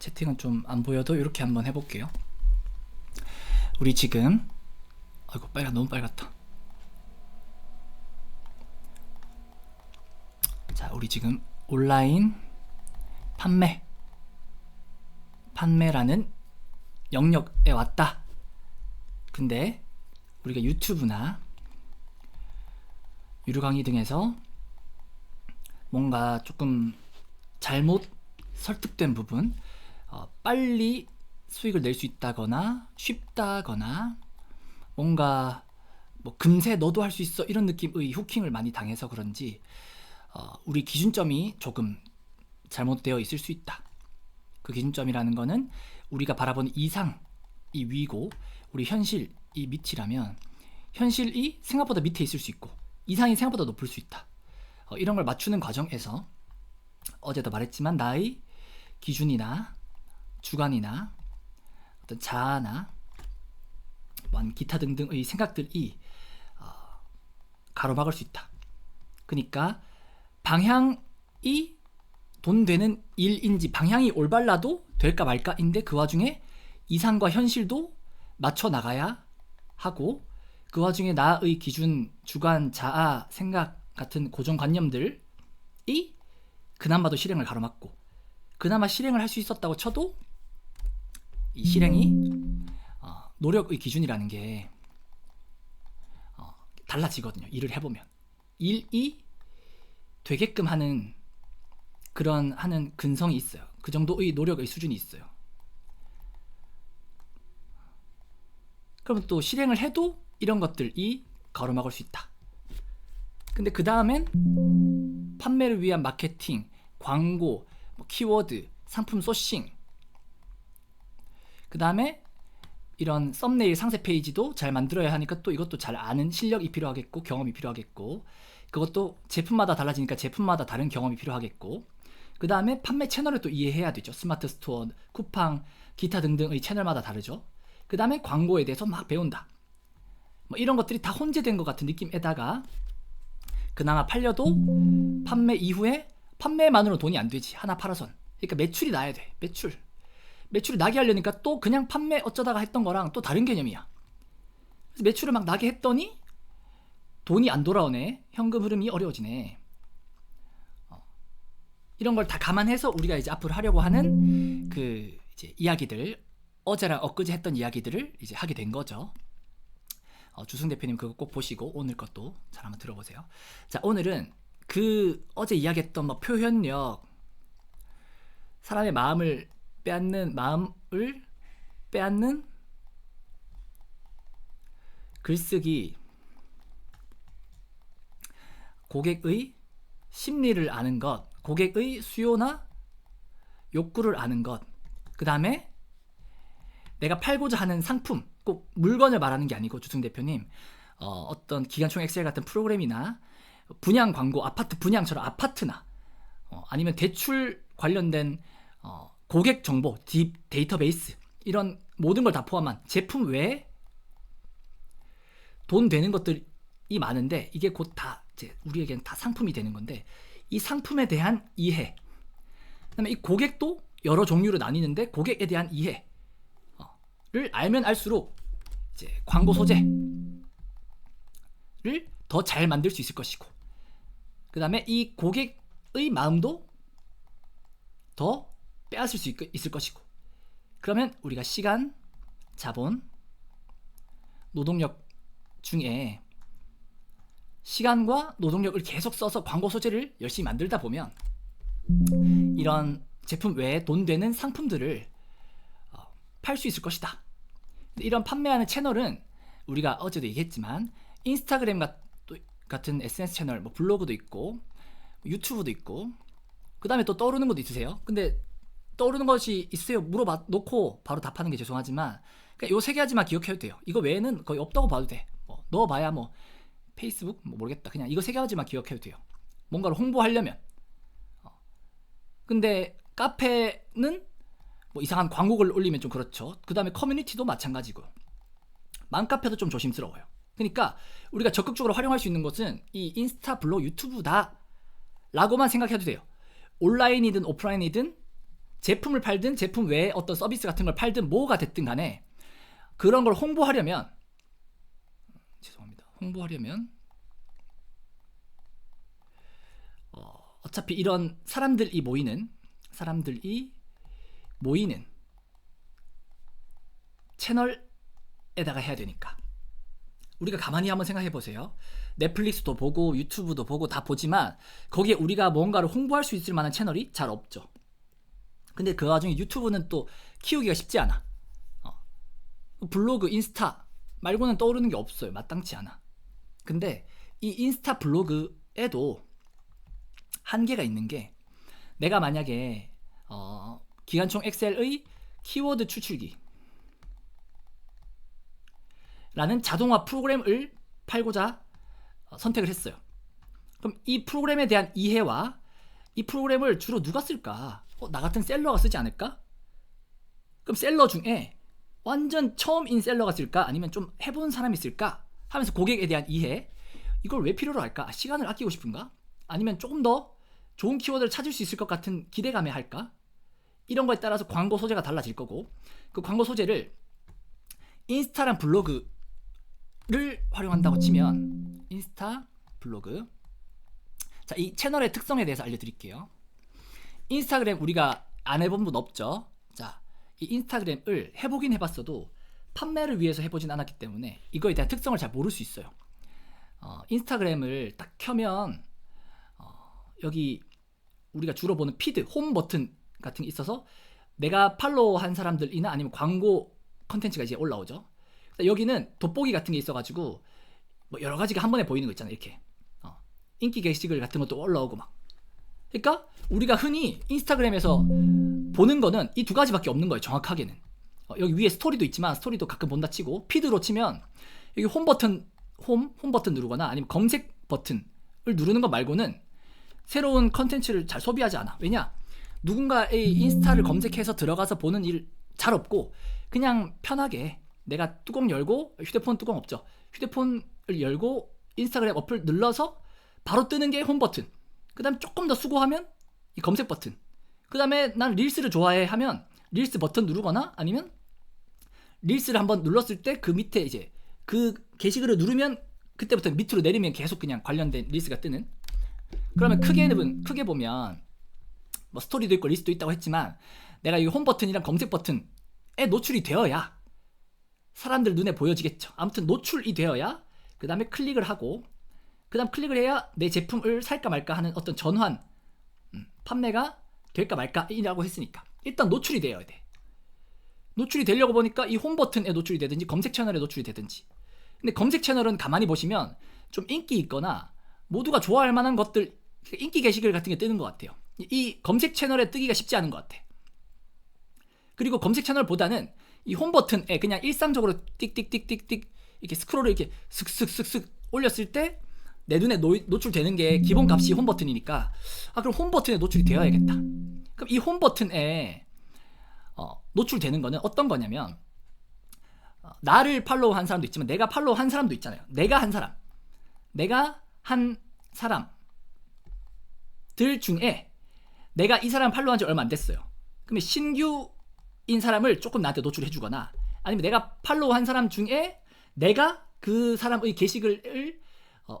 채팅은 좀 안 보여도 이렇게 한번 해볼게요. 우리 지금 아이고 너무 빨갛다. 자, 우리 지금 온라인 판매라는 영역에 왔다. 근데 우리가 유튜브나 유료 강의 등에서 뭔가 조금 잘못 설득된 부분, 빨리 수익을 낼 수 있다거나 쉽다거나 뭔가 뭐 금세 너도 할 수 있어 이런 느낌의 후킹을 많이 당해서 그런지 우리 기준점이 조금 잘못되어 있을 수 있다. 그 기준점이라는 거는 우리가 바라보는 이상이 위고 우리 현실이 밑이라면 현실이 생각보다 밑에 있을 수 있고 이상이 생각보다 높을 수 있다. 이런 걸 맞추는 과정에서 어제도 말했지만 나의 기준이나 주관이나 어떤 자아나 기타 등등의 생각들이 가로막을 수 있다. 그러니까 방향이 돈 되는 일인지 방향이 올바라도 될까 말까인데 그 와중에 이상과 현실도 맞춰 나가야 하고 그 와중에 나의 기준, 주관, 자아, 생각 같은 고정관념들이 그나마도 실행을 가로막고 그나마 실행을 할 수 있었다고 쳐도 이 실행이 노력의 기준이라는 게 달라지거든요. 일을 해보면 일이 되게끔 하는 그런 하는 근성이 있어요. 그 정도의 노력의 수준이 있어요. 그럼 또 실행을 해도 이런 것들이 가로막을 수 있다. 근데 그 다음엔 판매를 위한 마케팅, 광고, 키워드, 상품 소싱, 그 다음에 이런 썸네일 상세 페이지도 잘 만들어야 하니까 또 이것도 잘 아는 실력이 필요하겠고 경험이 필요하겠고 그것도 제품마다 달라지니까 제품마다 다른 경험이 필요하겠고 그 다음에 판매 채널을 또 이해해야 되죠. 스마트 스토어, 쿠팡, 기타 등등의 채널마다 다르죠. 그 다음에 광고에 대해서 막 배운다. 뭐 이런 것들이 다 혼재된 것 같은 느낌에다가 그나마 팔려도 판매 이후에 판매만으로 돈이 안 되지. 하나 팔아선. 그러니까 매출이 나야 돼. 매출이 나게 하려니까 또 그냥 판매 어쩌다가 했던 거랑 또 다른 개념이야. 그래서 매출을 막 나게 했더니 돈이 안 돌아오네. 현금 흐름이 어려워지네. 이런 걸 다 감안해서 우리가 이제 앞으로 하려고 하는 그 이제 이야기들, 어제랑 엊그제 했던 이야기들을 이제 하게 된 거죠. 주승 대표님 그거 꼭 보시고 오늘 것도 잘 한번 들어보세요. 자, 오늘은 그 어제 이야기했던 뭐 표현력, 사람의 마음을 빼앗는 글쓰기, 고객의 심리를 아는 것, 고객의 수요나 욕구를 아는 것, 그 다음에 내가 팔고자 하는 상품, 꼭 물건을 말하는 게 아니고 주승 대표님 어떤 기관총 엑셀 같은 프로그램이나 분양 광고, 아파트 분양처럼 아파트나 아니면 대출 관련된 고객 정보, 데이터베이스 이런 모든 걸 다 포함한 제품 외에 돈 되는 것들이 많은데 이게 곧 다 이제 우리에게는 다 상품이 되는 건데 이 상품에 대한 이해, 그다음에 이 고객도 여러 종류로 나뉘는데 고객에 대한 이해를 알면 알수록 이제 광고 소재를 더 잘 만들 수 있을 것이고 그 다음에 이 고객의 마음도 더 빼앗을 수 있을 것이고 그러면 우리가 시간, 자본, 노동력 중에 시간과 노동력을 계속 써서 광고 소재를 열심히 만들다 보면 이런 제품 외에 돈 되는 상품들을 팔 수 있을 것이다. 이런 판매하는 채널은 우리가 어제도 얘기했지만 인스타그램 같은 SNS 채널, 뭐 블로그도 있고 유튜브도 있고 그 다음에 또 떠오르는 것도 있으세요? 근데 떠오르는 것이 있으세요? 물어봐 놓고 바로 답하는 게 죄송하지만 그러니까 요 세 가지만 기억해도 돼요. 이거 외에는 거의 없다고 봐도 돼. 뭐 넣어봐야 뭐 페이스북 뭐 모르겠다. 그냥 이거 세 가지만 기억해도 돼요. 뭔가를 홍보하려면. 근데 카페는 뭐 이상한 광고글 올리면 좀 그렇죠. 그 다음에 커뮤니티도 마찬가지고 맘카페도 좀 조심스러워요. 그러니까 우리가 적극적으로 활용할 수 있는 것은 이 인스타, 블로그, 유튜브다 라고만 생각해도 돼요. 온라인이든 오프라인이든 제품을 팔든 제품 외에 어떤 서비스 같은 걸 팔든 뭐가 됐든 간에 그런 걸 홍보하려면 어차피 이런 사람들이 모이는 채널에다가 해야 되니까 우리가 가만히 한번 생각해 보세요. 넷플릭스도 보고 유튜브도 보고 다 보지만 거기에 우리가 뭔가를 홍보할 수 있을 만한 채널이 잘 없죠. 근데 그 와중에 유튜브는 또 키우기가 쉽지 않아. 블로그, 인스타 말고는 떠오르는 게 없어요. 마땅치 않아. 근데 이 인스타 블로그에도 한계가 있는 게 내가 만약에 기관총 엑셀의 키워드 추출기 라는 자동화 프로그램을 팔고자 선택을 했어요. 그럼 이 프로그램에 대한 이해와 이 프로그램을 주로 누가 쓸까? 나 같은 셀러가 쓰지 않을까? 그럼 셀러 중에 완전 처음인 셀러가 쓸까? 아니면 좀 해본 사람이 쓸까? 하면서 고객에 대한 이해, 이걸 왜 필요로 할까? 시간을 아끼고 싶은가? 아니면 조금 더 좋은 키워드를 찾을 수 있을 것 같은 기대감에 할까? 이런 거에 따라서 광고 소재가 달라질 거고, 그 광고 소재를 인스타랑 블로그를 활용한다고 치면, 인스타 블로그, 자, 이 채널의 특성에 대해서 알려드릴게요. 인스타그램 우리가 안 해본 분 없죠? 자, 이 인스타그램을 해보긴 해봤어도 판매를 위해서 해보진 않았기 때문에 이거에 대한 특성을 잘 모를 수 있어요. 인스타그램을 딱 켜면 여기 우리가 주로 보는 피드, 홈 버튼 같은 게 있어서 내가 팔로우한 사람들이나 아니면 광고 컨텐츠가 이제 올라오죠. 여기는 돋보기 같은 게 있어가지고 뭐 여러 가지가 한 번에 보이는 거 있잖아요. 이렇게 인기 게시글 같은 것도 올라오고 막. 그러니까 우리가 흔히 인스타그램에서 보는 거는 이 두 가지밖에 없는 거예요. 정확하게는 여기 위에 스토리도 있지만 스토리도 가끔 본다 치고, 피드로 치면 여기 홈 버튼 누르거나 아니면 검색 버튼을 누르는 거 말고는 새로운 컨텐츠를 잘 소비하지 않아. 왜냐? 누군가의 인스타를 검색해서 들어가서 보는 일 잘 없고, 그냥 편하게 내가 뚜껑 열고, 휴대폰 뚜껑 없죠, 휴대폰을 열고 인스타그램 어플 눌러서 바로 뜨는 게 홈 버튼, 그 다음에 조금 더 수고하면 이 검색 버튼, 그 다음에 난 릴스를 좋아해 하면 릴스 버튼 누르거나, 아니면 릴스를 한번 눌렀을 때 그 밑에 이제 그 게시글을 누르면 그때부터 밑으로 내리면 계속 그냥 관련된 릴스가 뜨는. 그러면 크게 보면 뭐 스토리도 있고 릴스도 있다고 했지만, 내가 이 홈 버튼이랑 검색 버튼에 노출이 되어야 사람들 눈에 보여지겠죠. 아무튼 노출이 되어야 그 다음에 클릭을 하고, 그 다음 클릭을 해야 내 제품을 살까 말까 하는 어떤 전환, 판매가 될까 말까 이라고 했으니까 일단 노출이 되어야 돼. 노출이 되려고 보니까 이 홈 버튼에 노출이 되든지 검색 채널에 노출이 되든지. 근데 검색 채널은 가만히 보시면 좀 인기 있거나 모두가 좋아할 만한 것들, 인기 게시글 같은 게 뜨는 것 같아요. 이 검색 채널에 뜨기가 쉽지 않은 것 같아. 그리고 검색 채널보다는 이 홈 버튼에 그냥 일상적으로 띡띡띡띡띡 이렇게 스크롤을 이렇게 슥슥슥슥 올렸을 때 내 눈에 노출되는 게 기본 값이 홈 버튼이니까, 그럼 홈 버튼에 노출이 되어야겠다. 그럼 이 홈 버튼에 노출되는 거는 어떤 거냐면, 나를 팔로우한 사람도 있지만 내가 팔로우한 사람도 있잖아요. 내가 한 사람들 중에 내가 이 사람 팔로우한 지 얼마 안 됐어요. 그러면 신규인 사람을 조금 나한테 노출해주거나, 아니면 내가 팔로우한 사람 중에 내가 그 사람의 게시글을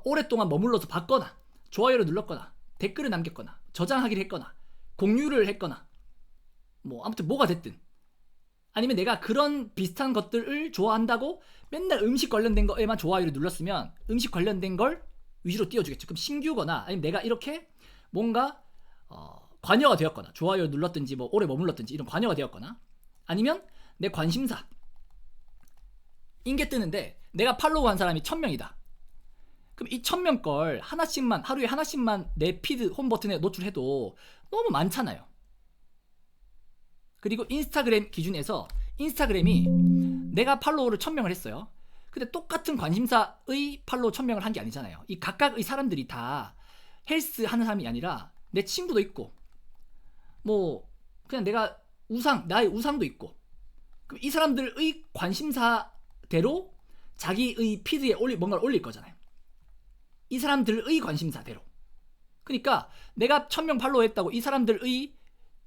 오랫동안 머물러서 봤거나, 좋아요를 눌렀거나, 댓글을 남겼거나, 저장하기를 했거나, 공유를 했거나, 뭐 아무튼 뭐가 됐든, 아니면 내가 그런 비슷한 것들을 좋아한다고 맨날 음식 관련된 거에만 좋아요를 눌렀으면 음식 관련된 걸 위주로 띄워주겠죠. 그럼 신규거나, 아니면 내가 이렇게 뭔가 관여가 되었거나, 좋아요를 눌렀든지 뭐 오래 머물렀든지 이런 관여가 되었거나, 아니면 내 관심사 인게 뜨는데 내가 팔로우한 사람이 1000명이다. 그럼 이 1000명 걸 하루에 하나씩만 내 피드 홈 버튼에 노출해도 너무 많잖아요. 그리고 인스타그램 기준에서 인스타그램이 내가 팔로우를 1000명을 했어요. 근데 똑같은 관심사의 팔로우 1000명을 한 게 아니잖아요. 이 각각의 사람들이 다 헬스 하는 사람이 아니라 내 친구도 있고, 뭐 그냥 내가 나의 우상도 있고, 그럼 이 사람들의 관심사대로 자기의 피드에 뭔가를 올릴 거잖아요. 이 사람들의 관심사대로. 그러니까 내가 1000명 팔로우 했다고 이 사람들의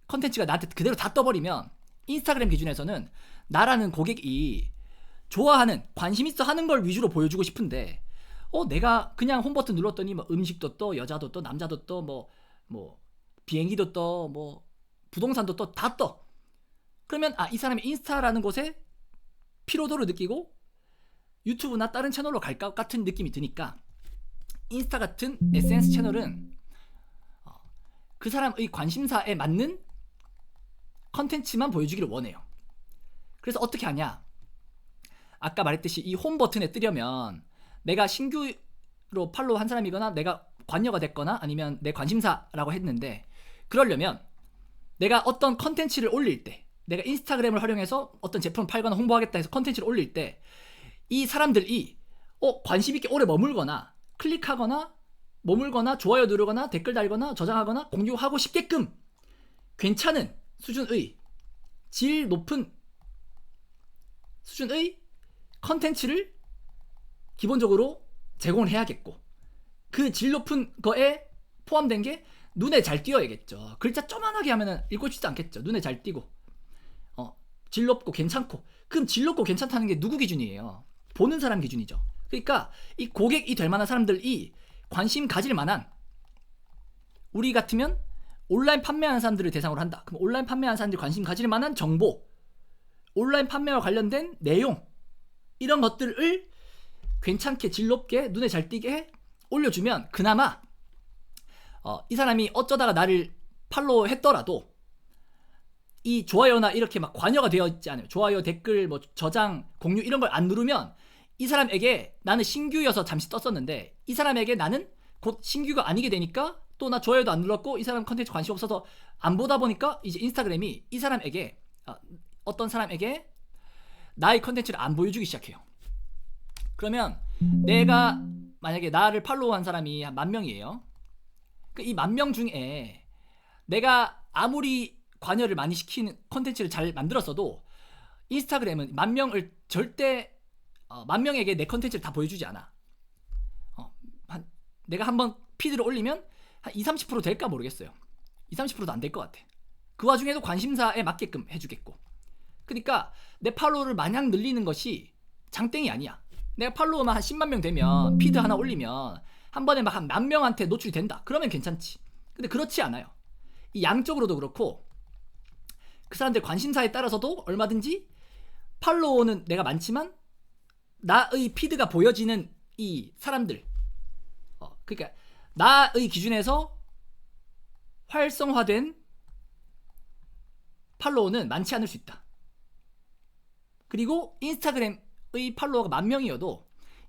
컨텐츠가 나한테 그대로 다 떠버리면 인스타그램 기준에서는 나라는 고객이 좋아하는, 관심 있어 하는 걸 위주로 보여주고 싶은데 내가 그냥 홈 버튼 눌렀더니 뭐 음식도 떠, 여자도 떠, 남자도 떠, 뭐 비행기도 떠, 뭐 부동산도 떠, 다 떠. 그러면 이 사람이 인스타라는 곳에 피로도를 느끼고 유튜브나 다른 채널로 갈까 같은 느낌이 드니까 인스타 같은 SNS 채널은 그 사람의 관심사에 맞는 컨텐츠만 보여주기를 원해요. 그래서 어떻게 하냐? 아까 말했듯이 이 홈 버튼에 뜨려면 내가 신규로 팔로우 한 사람이거나 내가 관여가 됐거나 아니면 내 관심사라고 했는데, 그러려면 내가 어떤 컨텐츠를 올릴 때, 내가 인스타그램을 활용해서 어떤 제품을 팔거나 홍보하겠다 해서 컨텐츠를 올릴 때 이 사람들이 관심 있게 오래 머물거나 클릭하거나 머물거나 좋아요 누르거나 댓글 달거나 저장하거나 공유하고 싶게끔 괜찮은 수준의, 질 높은 수준의 컨텐츠를 기본적으로 제공을 해야겠고, 그 질 높은 거에 포함된 게 눈에 잘 띄어야겠죠. 글자 쪼만하게 하면은 읽고 싶지 않겠죠. 눈에 잘 띄고 질 높고 괜찮고. 그럼 질 높고 괜찮다는 게 누구 기준이에요? 보는 사람 기준이죠. 그러니까 이 고객이 될 만한 사람들이 관심 가질 만한, 우리 같으면 온라인 판매하는 사람들을 대상으로 한다. 그럼 온라인 판매하는 사람들이 관심 가질 만한 정보, 온라인 판매와 관련된 내용, 이런 것들을 괜찮게 질 높게 눈에 잘 띄게 올려주면 그나마 이 사람이 어쩌다가 나를 팔로우 했더라도 이 좋아요나 이렇게 막 관여가 되어 있지 않아요. 좋아요, 댓글, 뭐 저장, 공유 이런 걸 안 누르면 이 사람에게, 나는 신규여서 잠시 떴었는데 이 사람에게 나는 곧 신규가 아니게 되니까 또 나 좋아요도 안 눌렀고 이 사람 컨텐츠 관심 없어서 안 보다 보니까 이제 인스타그램이 이 사람에게, 어떤 사람에게 나의 컨텐츠를 안 보여주기 시작해요. 그러면 내가 만약에 나를 팔로우한 사람이 한 10,000명이에요. 이 10,000명 중에 내가 아무리 관여를 많이 시키는 컨텐츠를 잘 만들었어도 인스타그램은 10,000명을 절대 10,000명에게 내 컨텐츠를 다 보여주지 않아. 내가 한번 피드를 올리면 한 20-30% 될까 모르겠어요. 20-30%도 안 될 것 같아. 그 와중에도 관심사에 맞게끔 해주겠고. 그러니까 내 팔로우를 마냥 늘리는 것이 장땡이 아니야. 내가 팔로우만 한 10만 명 되면, 피드 하나 올리면 한 번에 막 한 10,000명한테 노출이 된다. 그러면 괜찮지. 근데 그렇지 않아요. 이 양적으로도 그렇고 그 사람들 관심사에 따라서도 얼마든지 팔로우는 내가 많지만 나의 피드가 보여지는 이 사람들, 그러니까 나의 기준에서 활성화된 팔로우는 많지 않을 수 있다. 그리고 인스타그램의 팔로워가 10,000명이어도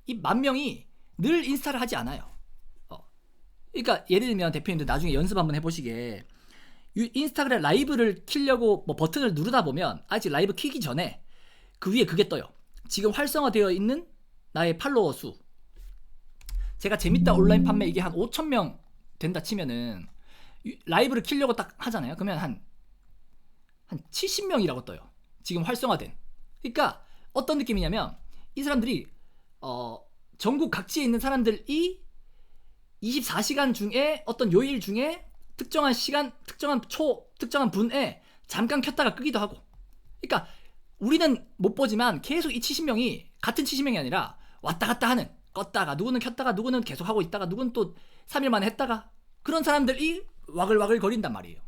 이 10,000명이 늘 인스타를 하지 않아요. 그러니까 예를 들면 대표님들 나중에 연습 한번 해보시게, 인스타그램 라이브를 키려고 뭐 버튼을 누르다 보면 아직 라이브 키기 전에 그 위에 그게 떠요. 지금 활성화되어 있는 나의 팔로워 수. 제가 재밌다 온라인 판매 이게 한 5,000명 된다 치면은 라이브를 키려고 딱 하잖아요. 그러면 한 70명이라고 떠요. 지금 활성화된. 그러니까 어떤 느낌이냐면 이 사람들이 전국 각지에 있는 사람들이 24시간 중에 어떤 요일 중에 특정한 시간, 특정한 분에 잠깐 켰다가 끄기도 하고. 그러니까 우리는 못 보지만 계속 이 70명이 같은 70명이 아니라 왔다 갔다 하는, 껐다가 누구는 켰다가 누구는 계속 하고 있다가 누구는 또 3일 만에 했다가, 그런 사람들이 와글와글 거린단 말이에요.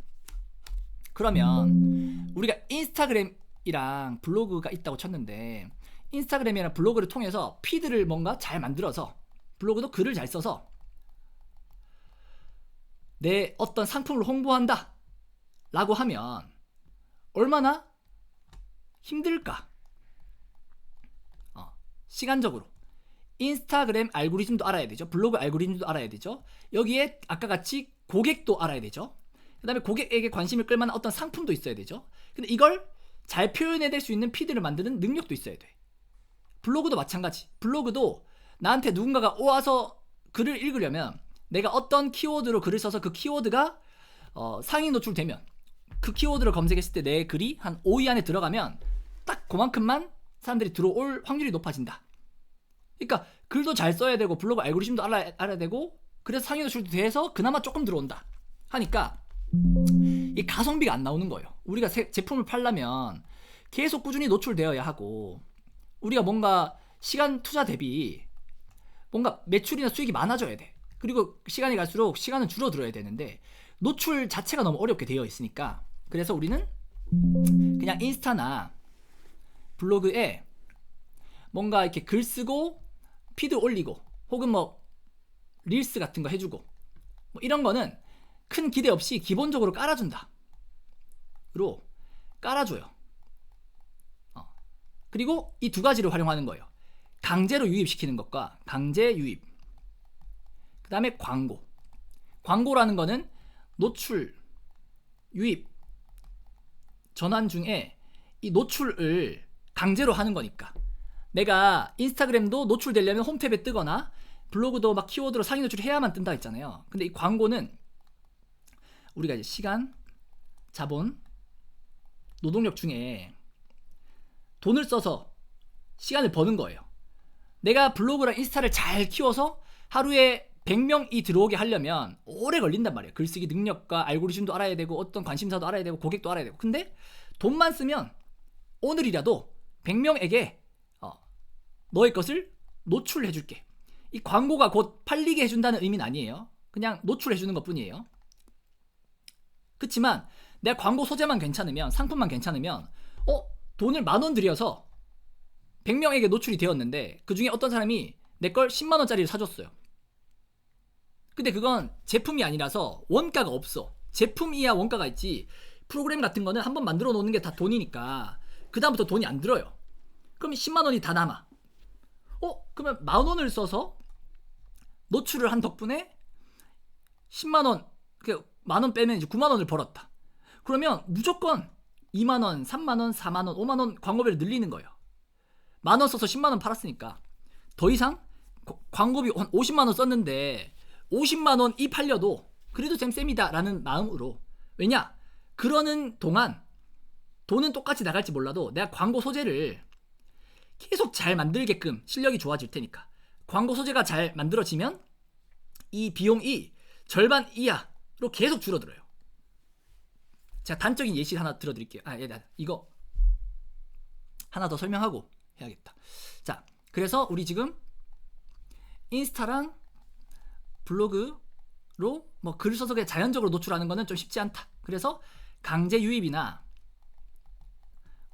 그러면 우리가 인스타그램이랑 블로그가 있다고 쳤는데, 인스타그램이랑 블로그를 통해서 피드를 뭔가 잘 만들어서, 블로그도 글을 잘 써서 내 어떤 상품을 홍보한다 라고 하면 얼마나 힘들까? 시간적으로 인스타그램 알고리즘도 알아야 되죠. 블로그 알고리즘도 알아야 되죠. 여기에 아까 같이 고객도 알아야 되죠. 그 다음에 고객에게 관심을 끌만한 어떤 상품도 있어야 되죠. 근데 이걸 잘 표현해낼 수 있는 피드를 만드는 능력도 있어야 돼. 블로그도 마찬가지. 블로그도 나한테 누군가가 와서 글을 읽으려면 내가 어떤 키워드로 글을 써서 그 키워드가 상위 노출되면, 그 키워드를 검색했을 때 내 글이 한 5위 안에 들어가면 딱 그만큼만 사람들이 들어올 확률이 높아진다. 그러니까 글도 잘 써야 되고 블로그 알고리즘도 알아야 되고, 그래서 상위 노출도 돼서 그나마 조금 들어온다 하니까 이 가성비가 안 나오는 거예요. 우리가 제품을 팔려면 계속 꾸준히 노출되어야 하고, 우리가 뭔가 시간 투자 대비 뭔가 매출이나 수익이 많아져야 돼. 그리고 시간이 갈수록 시간은 줄어들어야 되는데 노출 자체가 너무 어렵게 되어 있으니까, 그래서 우리는 그냥 인스타나 블로그에 뭔가 이렇게 글 쓰고 피드 올리고 혹은 뭐 릴스 같은 거 해주고 뭐 이런 거는 큰 기대 없이 기본적으로 깔아준다 로 깔아줘요. 그리고 이 두 가지를 활용하는 거예요. 강제로 유입시키는 것과 강제 유입. 그 다음에 광고라는 거는 노출 유입 전환 중에 이 노출을 강제로 하는 거니까, 내가 인스타그램도 노출되려면 홈탭에 뜨거나 블로그도 막 키워드로 상위 노출을 해야만 뜬다 했잖아요. 근데 이 광고는 우리가 이제 시간, 자본, 노동력 중에 돈을 써서 시간을 버는 거예요. 내가 블로그랑 인스타를 잘 키워서 하루에 100명이 들어오게 하려면 오래 걸린단 말이에요. 글쓰기 능력과 알고리즘도 알아야 되고 어떤 관심사도 알아야 되고 고객도 알아야 되고. 근데 돈만 쓰면 오늘이라도 100명에게 너의 것을 노출해 줄게. 이 광고가 곧 팔리게 해준다는 의미는 아니에요. 그냥 노출해 주는 것 뿐이에요. 그치만 내가 광고 소재만 괜찮으면, 상품만 괜찮으면 돈을 10,000원 들여서 100명에게 노출이 되었는데 그 중에 어떤 사람이 내 걸 100,000원짜리를 사줬어요. 근데 그건 제품이 아니라서 원가가 없어. 제품이야 원가가 있지, 프로그램 같은 거는 한번 만들어 놓는 게 다 돈이니까 그 다음부터 돈이 안 들어요. 그럼 100,000원이 다 남아. 그러면 10,000원을 써서 노출을 한 덕분에 100,000원, 10,000원 빼면 이제 90,000원을 벌었다. 그러면 무조건 20,000원, 30,000원, 40,000원, 50,000원 광고비를 늘리는 거예요. 10,000원 써서 100,000원 팔았으니까 더 이상 광고비 한 500,000원 썼는데 500,000원이 팔려도 그래도 쌤쌤이다 라는 마음으로. 왜냐? 그러는 동안 돈은 똑같이 나갈지 몰라도 내가 광고 소재를 계속 잘 만들게끔 실력이 좋아질 테니까. 광고 소재가 잘 만들어지면 이 비용이 절반 이하로 계속 줄어들어요. 제가 단적인 예시를 하나 들어드릴게요. 이거 하나 더 설명하고 해야겠다. 자, 그래서 우리 지금 인스타랑 블로그로 뭐 글 써서 그냥 자연적으로 노출하는 거는 좀 쉽지 않다. 그래서 강제 유입이나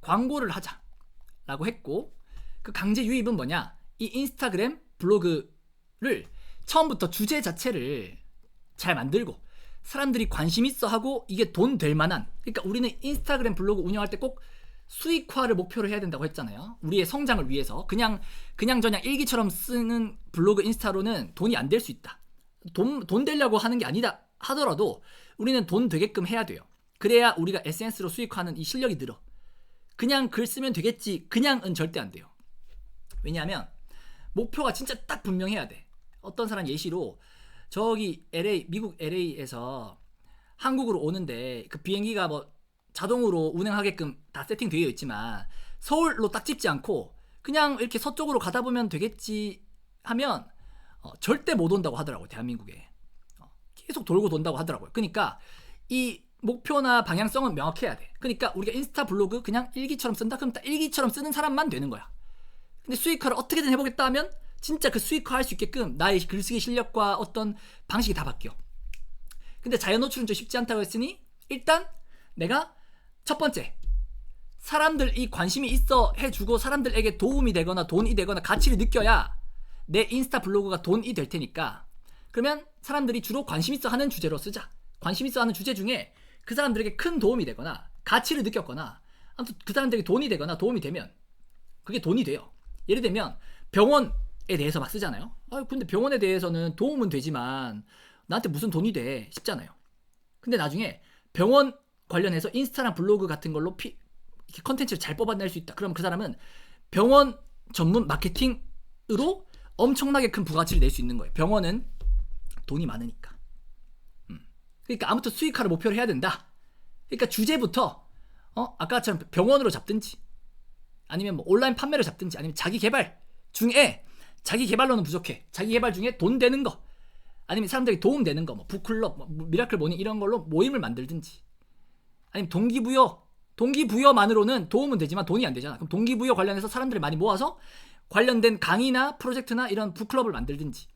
광고를 하자라고 했고, 그 강제 유입은 뭐냐? 이 인스타그램 블로그를 처음부터 주제 자체를 잘 만들고 사람들이 관심 있어 하고 이게 돈 될 만한, 그러니까 우리는 인스타그램 블로그 운영할 때 꼭 수익화를 목표로 해야 된다고 했잖아요. 우리의 성장을 위해서. 그냥 저냥 일기처럼 쓰는 블로그 인스타로는 돈이 안 될 수 있다. 돈 되려고 하는 게 아니다 하더라도 우리는 돈 되게끔 해야 돼요. 그래야 우리가 SNS로 수익화하는 이 실력이 늘어. 그냥 글 쓰면 되겠지, 그냥은 절대 안 돼요. 왜냐하면 목표가 진짜 딱 분명해야 돼. 어떤 사람 예시로 저기 미국 LA에서 한국으로 오는데 그 비행기가 뭐 자동으로 운행하게끔 다 세팅되어 있지만 서울로 딱 찍지 않고 그냥 이렇게 서쪽으로 가다 보면 되겠지 하면 절대 못 온다고 하더라고요. 대한민국에 계속 돌고 돈다고 하더라고요. 그러니까 이 목표나 방향성은 명확해야 돼. 그러니까 우리가 인스타 블로그 그냥 일기처럼 쓴다? 그럼 딱 일기처럼 쓰는 사람만 되는 거야. 근데 수익화를 어떻게든 해보겠다 하면 진짜 그 수익화 할 수 있게끔 나의 글쓰기 실력과 어떤 방식이 다 바뀌어. 근데 자연 노출은 좀 쉽지 않다고 했으니 일단 내가 첫 번째, 사람들이 관심이 있어 해주고 사람들에게 도움이 되거나 돈이 되거나 가치를 느껴야 내 인스타 블로그가 돈이 될 테니까, 그러면 사람들이 주로 관심 있어 하는 주제로 쓰자. 관심 있어 하는 주제 중에 그 사람들에게 큰 도움이 되거나 가치를 느꼈거나 아무튼 그 사람들에게 돈이 되거나 도움이 되면 그게 돈이 돼요. 예를 들면 병원에 대해서 막 쓰잖아요. 근데 병원에 대해서는 도움은 되지만 나한테 무슨 돈이 돼 싶잖아요. 근데 나중에 병원 관련해서 인스타랑 블로그 같은 걸로 컨텐츠를 잘 뽑아낼 수 있다. 그럼 그 사람은 병원 전문 마케팅으로 엄청나게 큰 부가치를 낼 수 있는 거예요. 병원은 돈이 많으니까. 그러니까 아무튼 수익화를 목표로 해야 된다. 그러니까 주제부터 아까처럼 병원으로 잡든지 아니면 뭐 온라인 판매를 잡든지 아니면 자기 개발 중에, 자기 개발로는 부족해. 자기 개발 중에 돈 되는 거 아니면 사람들에게 도움 되는 거, 뭐 북클럽, 뭐 미라클 모닝 이런 걸로 모임을 만들든지 아니면 동기부여만으로는 도움은 되지만 돈이 안 되잖아. 그럼 동기부여 관련해서 사람들을 많이 모아서 관련된 강의나 프로젝트나 이런 북클럽을 만들든지.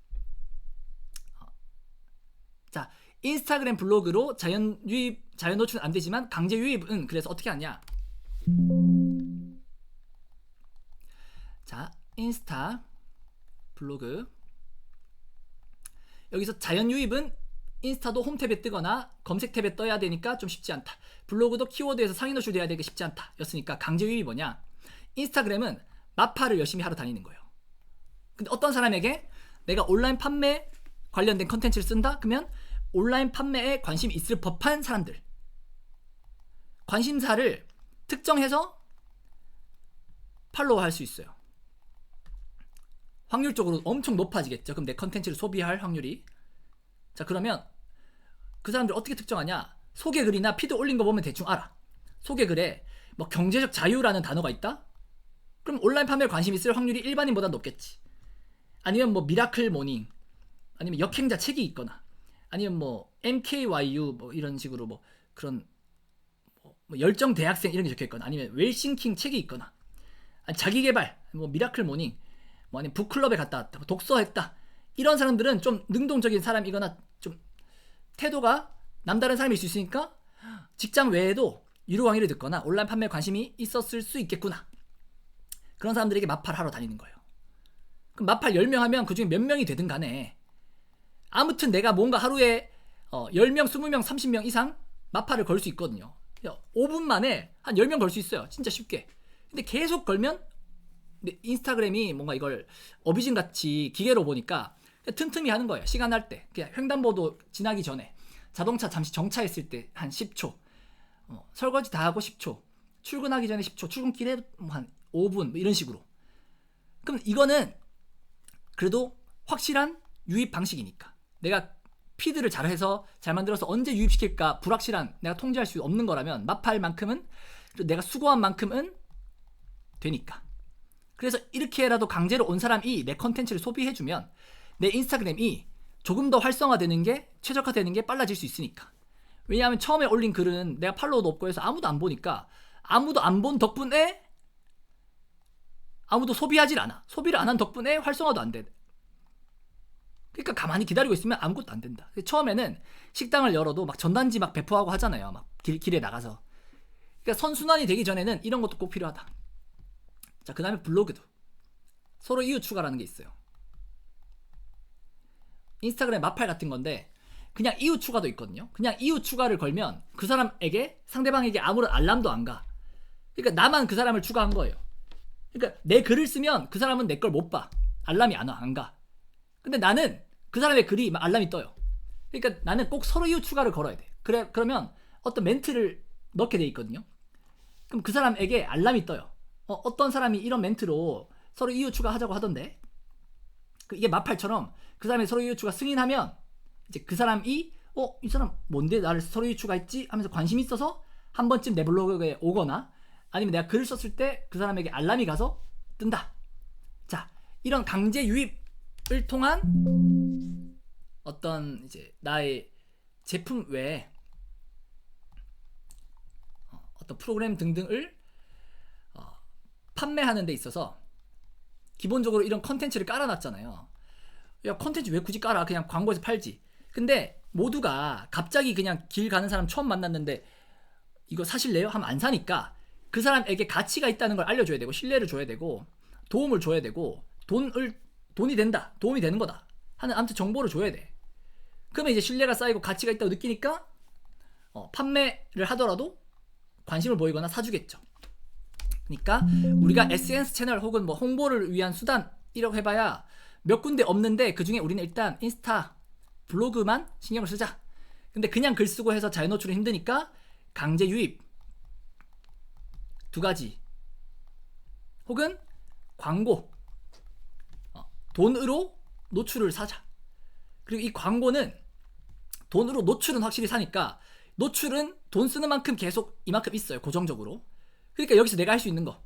자, 인스타그램 블로그로 자연 노출은 안 되지만 강제 유입은 그래서 어떻게 하냐? 자, 인스타 블로그 여기서 자연 유입은 인스타도 홈 탭에 뜨거나 검색 탭에 떠야 되니까 좀 쉽지 않다. 블로그도 키워드에서 상위 노출돼야 되기 쉽지 않다. 였으니까 강제 유입이 뭐냐? 인스타그램은 마파를 열심히 하러 다니는 거예요. 근데 어떤 사람에게 내가 온라인 판매 관련된 컨텐츠를 쓴다? 그러면 온라인 판매에 관심이 있을 법한 사람들, 관심사를 특정해서 팔로우 할 수 있어요. 확률적으로 엄청 높아지겠죠. 그럼 내 컨텐츠를 소비할 확률이. 자, 그러면 그 사람들 어떻게 특정하냐? 소개 글이나 피드 올린 거 보면 대충 알아. 소개 글에 뭐 경제적 자유라는 단어가 있다? 그럼 온라인 판매에 관심 있을 확률이 일반인보다 높겠지. 아니면 뭐 미라클 모닝, 아니면 역행자 책이 있거나, 아니면 뭐 MKYU 뭐 이런 식으로 뭐 그런 뭐 열정 대학생 이런 게 적혀 있거나, 아니면 웰싱킹 책이 있거나, 아니 자기개발 뭐 미라클 모닝, 뭐 아니면 북클럽에 갔다 왔다, 뭐 독서했다, 이런 사람들은 좀 능동적인 사람이거나 좀 태도가 남다른 사람일 수 있으니까 직장 외에도 유료 강의를 듣거나 온라인 판매에 관심이 있었을 수 있겠구나. 그런 사람들에게 마팔 하러 다니는 거예요. 그럼 마팔 10명 하면 그 중에 몇 명이 되든 간에 아무튼 내가 뭔가 하루에 10명, 20명, 30명 이상 마팔을 걸 수 있거든요. 5분 만에 한 10명 걸 수 있어요. 진짜 쉽게. 근데 계속 걸면 인스타그램이 뭔가 이걸 어비진같이 기계로 보니까 틈틈이 하는 거예요. 시간 날 때. 그냥 횡단보도 지나기 전에, 자동차 잠시 정차했을 때 한 10초, 설거지 다 하고 10초, 출근하기 전에 10초, 출근길에 한 5분 이런 식으로. 그럼 이거는 그래도 확실한 유입 방식이니까. 내가 피드를 잘해서 잘 만들어서 언제 유입시킬까 불확실한, 내가 통제할 수 없는 거라면 마팔만큼은, 내가 수고한 만큼은 되니까. 그래서 이렇게라도 강제로 온 사람이 내 컨텐츠를 소비해주면 내 인스타그램이 조금 더 활성화되는 게, 최적화되는 게 빨라질 수 있으니까. 왜냐하면 처음에 올린 글은 내가 팔로워도 없고 해서 아무도 안 보니까, 아무도 안 본 덕분에 아무도 소비하질 않아. 소비를 안 한 덕분에 활성화도 안 돼. 그러니까 가만히 기다리고 있으면 아무것도 안 된다. 처음에는 식당을 열어도 막 전단지 막 배포하고 하잖아요. 막 길에 나가서. 그러니까 선순환이 되기 전에는 이런 것도 꼭 필요하다. 자, 그 다음에 블로그도 서로 이웃 추가라는 게 있어요. 인스타그램 마팔 같은 건데 그냥 이웃 추가도 있거든요. 그냥 이웃 추가를 걸면 그 사람에게, 상대방에게 아무런 알람도 안 가. 그러니까 나만 그 사람을 추가한 거예요. 그러니까 내 글을 쓰면 그 사람은 내 걸 못 봐. 알람이 안 와, 안 가. 근데 나는 그 사람의 글이 알람이 떠요. 그러니까 나는 꼭 서로 이웃 추가를 걸어야 돼. 그러면 어떤 멘트를 넣게 돼 있거든요. 그럼 그 사람에게 알람이 떠요. 어떤 사람이 이런 멘트로 서로 이웃 추가하자고 하던데, 이게 마팔처럼 그 사람이 서로 이웃 추가 승인하면 이제 그 사람이 이 사람 뭔데 나를 서로 이웃 추가했지 하면서 관심이 있어서 한 번쯤 내 블로그에 오거나, 아니면 내가 글을 썼을 때 그 사람에게 알람이 가서 뜬다. 자, 이런 강제 유입을 통한 어떤 이제 나의 제품 외에 어떤 프로그램 등등을 판매하는 데 있어서 기본적으로 이런 컨텐츠를 깔아놨잖아요. 야, 컨텐츠 왜 굳이 깔아? 그냥 광고에서 팔지. 근데 모두가 갑자기 그냥 길 가는 사람 처음 만났는데 이거 사실래요? 하면 안 사니까 그 사람에게 가치가 있다는 걸 알려줘야 되고, 신뢰를 줘야 되고, 도움을 줘야 되고, 돈이 된다, 도움이 되는 거다 하는 아무튼 정보를 줘야 돼. 그러면 이제 신뢰가 쌓이고 가치가 있다고 느끼니까 판매를 하더라도 관심을 보이거나 사주겠죠. 그러니까 우리가 SNS 채널 혹은 뭐 홍보를 위한 수단이라고 해봐야 몇 군데 없는데, 그 중에 우리는 일단 인스타 블로그만 신경을 쓰자. 근데 그냥 글 쓰고 해서 자연 노출은 힘드니까 강제 유입 두 가지, 혹은 광고, 돈으로 노출을 사자. 그리고 이 광고는 돈으로 노출은 확실히 사니까, 노출은 돈 쓰는 만큼 계속 이만큼 있어요, 고정적으로. 그러니까 여기서 내가 할 수 있는 거,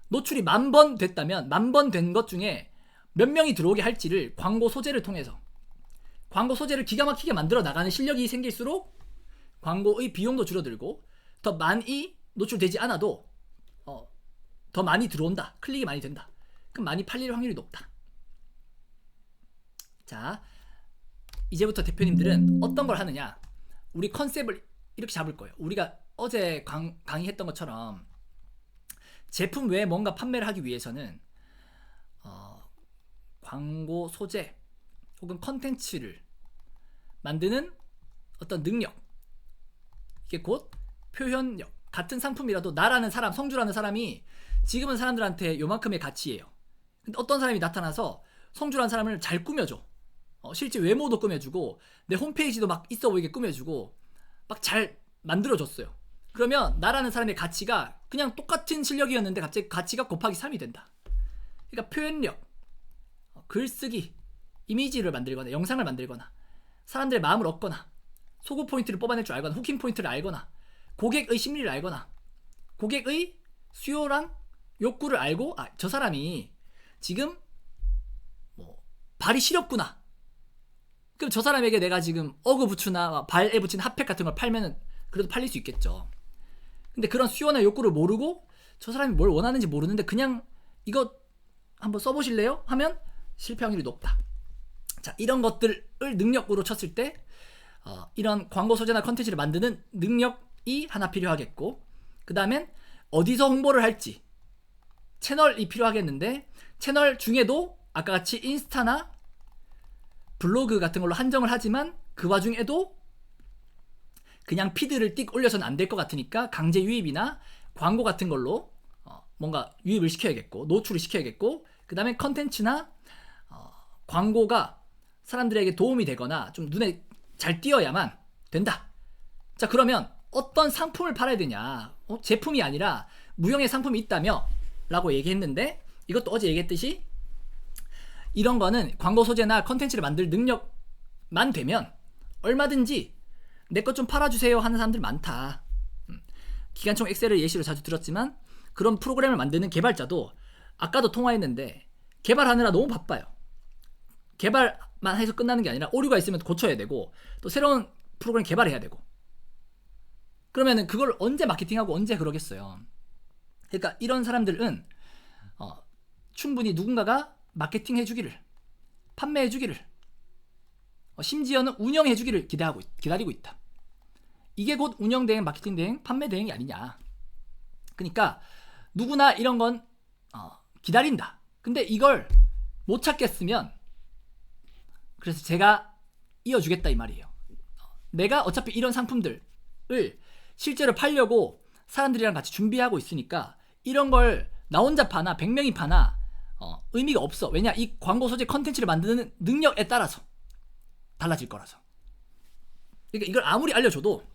노출이 10,000번 됐다면 10,000번 된 것 중에 몇 명이 들어오게 할지를 광고 소재를 통해서, 광고 소재를 기가 막히게 만들어 나가는 실력이 생길수록 광고의 비용도 줄어들고 더 많이 노출되지 않아도 더 많이 들어온다. 클릭이 많이 된다. 그럼 많이 팔릴 확률이 높다. 자, 이제부터 대표님들은 어떤 걸 하느냐. 우리 컨셉을 이렇게 잡을 거예요. 우리가 어제 강의했던 것처럼 제품 외에 뭔가 판매를 하기 위해서는 광고 소재 혹은 컨텐츠를 만드는 어떤 능력, 이게 곧 표현력. 같은 상품이라도 나라는 사람, 성주라는 사람이 지금은 사람들한테 요만큼의 가치예요. 근데 어떤 사람이 나타나서 성주라는 사람을 잘 꾸며줘. 실제 외모도 꾸며주고 내 홈페이지도 막 있어 보이게 꾸며주고 막 잘 만들어줬어요. 그러면 나라는 사람의 가치가 그냥 똑같은 실력이었는데 갑자기 가치가 곱하기 3이 된다. 그러니까 표현력, 글쓰기, 이미지를 만들거나 영상을 만들거나 사람들의 마음을 얻거나 소구 포인트를 뽑아낼 줄 알거나 후킹 포인트를 알거나 고객의 심리를 알거나 고객의 수요랑 욕구를 알고 저 사람이 지금 발이 시렵구나. 그럼 저 사람에게 내가 지금 어그부츠나 발에 붙인 핫팩 같은 걸 팔면은 그래도 팔릴 수 있겠죠. 근데 그런 수요나 욕구를 모르고 저 사람이 뭘 원하는지 모르는데 그냥 이거 한번 써보실래요? 하면 실패 확률이 높다. 자, 이런 것들을 능력으로 쳤을 때 이런 광고 소재나 컨텐츠를 만드는 능력이 하나 필요하겠고, 그 다음엔 어디서 홍보를 할지 채널이 필요하겠는데, 채널 중에도 아까 같이 인스타나 블로그 같은 걸로 한정을 하지만 그 와중에도 그냥 피드를 띡 올려서는 안 될 것 같으니까 강제 유입이나 광고 같은 걸로 뭔가 유입을 시켜야겠고 노출을 시켜야겠고, 그 다음에 컨텐츠나 광고가 사람들에게 도움이 되거나 좀 눈에 잘 띄어야만 된다. 자, 그러면 어떤 상품을 팔아야 되냐. 제품이 아니라 무형의 상품이 있다며 라고 얘기했는데, 이것도 어제 얘기했듯이 이런 거는 광고 소재나 컨텐츠를 만들 능력만 되면 얼마든지 내 것 좀 팔아주세요 하는 사람들 많다. 기관총 엑셀을 예시로 자주 들었지만 그런 프로그램을 만드는 개발자도 아까도 통화했는데 개발하느라 너무 바빠요. 개발만 해서 끝나는 게 아니라 오류가 있으면 고쳐야 되고 또 새로운 프로그램 개발해야 되고, 그러면은 그걸 언제 마케팅하고 언제 그러겠어요. 그러니까 이런 사람들은 충분히 누군가가 마케팅 해주기를, 판매 해주기를, 심지어는 운영해 주기를 기다리고 있다. 이게 곧 운영 대행, 마케팅 대행, 판매 대행이 아니냐. 그러니까 누구나 이런 건 기다린다. 근데 이걸 못 찾겠으면 그래서 제가 이어주겠다 이 말이에요. 내가 어차피 이런 상품들을 실제로 팔려고 사람들이랑 같이 준비하고 있으니까 이런 걸 나 혼자 파나 100명이 파나 의미가 없어. 왜냐, 이 광고 소재 컨텐츠를 만드는 능력에 따라서 달라질 거라서. 그러니까 이걸 아무리 알려줘도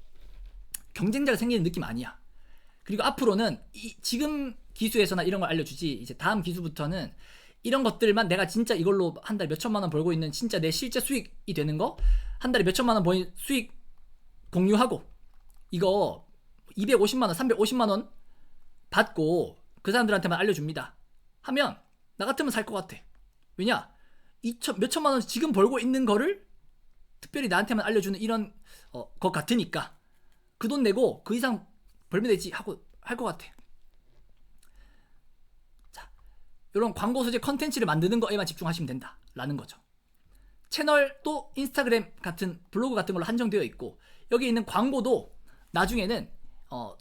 경쟁자가 생기는 느낌 아니야. 그리고 앞으로는 지금 기수에서나 이런 걸 알려주지, 이제 다음 기수부터는 이런 것들만 내가 진짜 이걸로 한 달에 몇 천만 원 벌고 있는 진짜 내 실제 수익이 되는 거 한 달에 몇 천만 원 버는 수익 공유하고 이거 250만 원, 350만 원 받고 그 사람들한테만 알려줍니다 하면 나 같으면 살 것 같아. 왜냐, 몇 천만 원 지금 벌고 있는 거를 특별히 나한테만 알려주는 이런 것 같으니까 그 돈 내고 그 이상 벌면 되지 하고 할 것 같아. 자, 이런 광고 소재 컨텐츠를 만드는 거에만 집중하시면 된다라는 거죠. 채널도 인스타그램 같은 블로그 같은 걸로 한정되어 있고 여기 있는 광고도 나중에는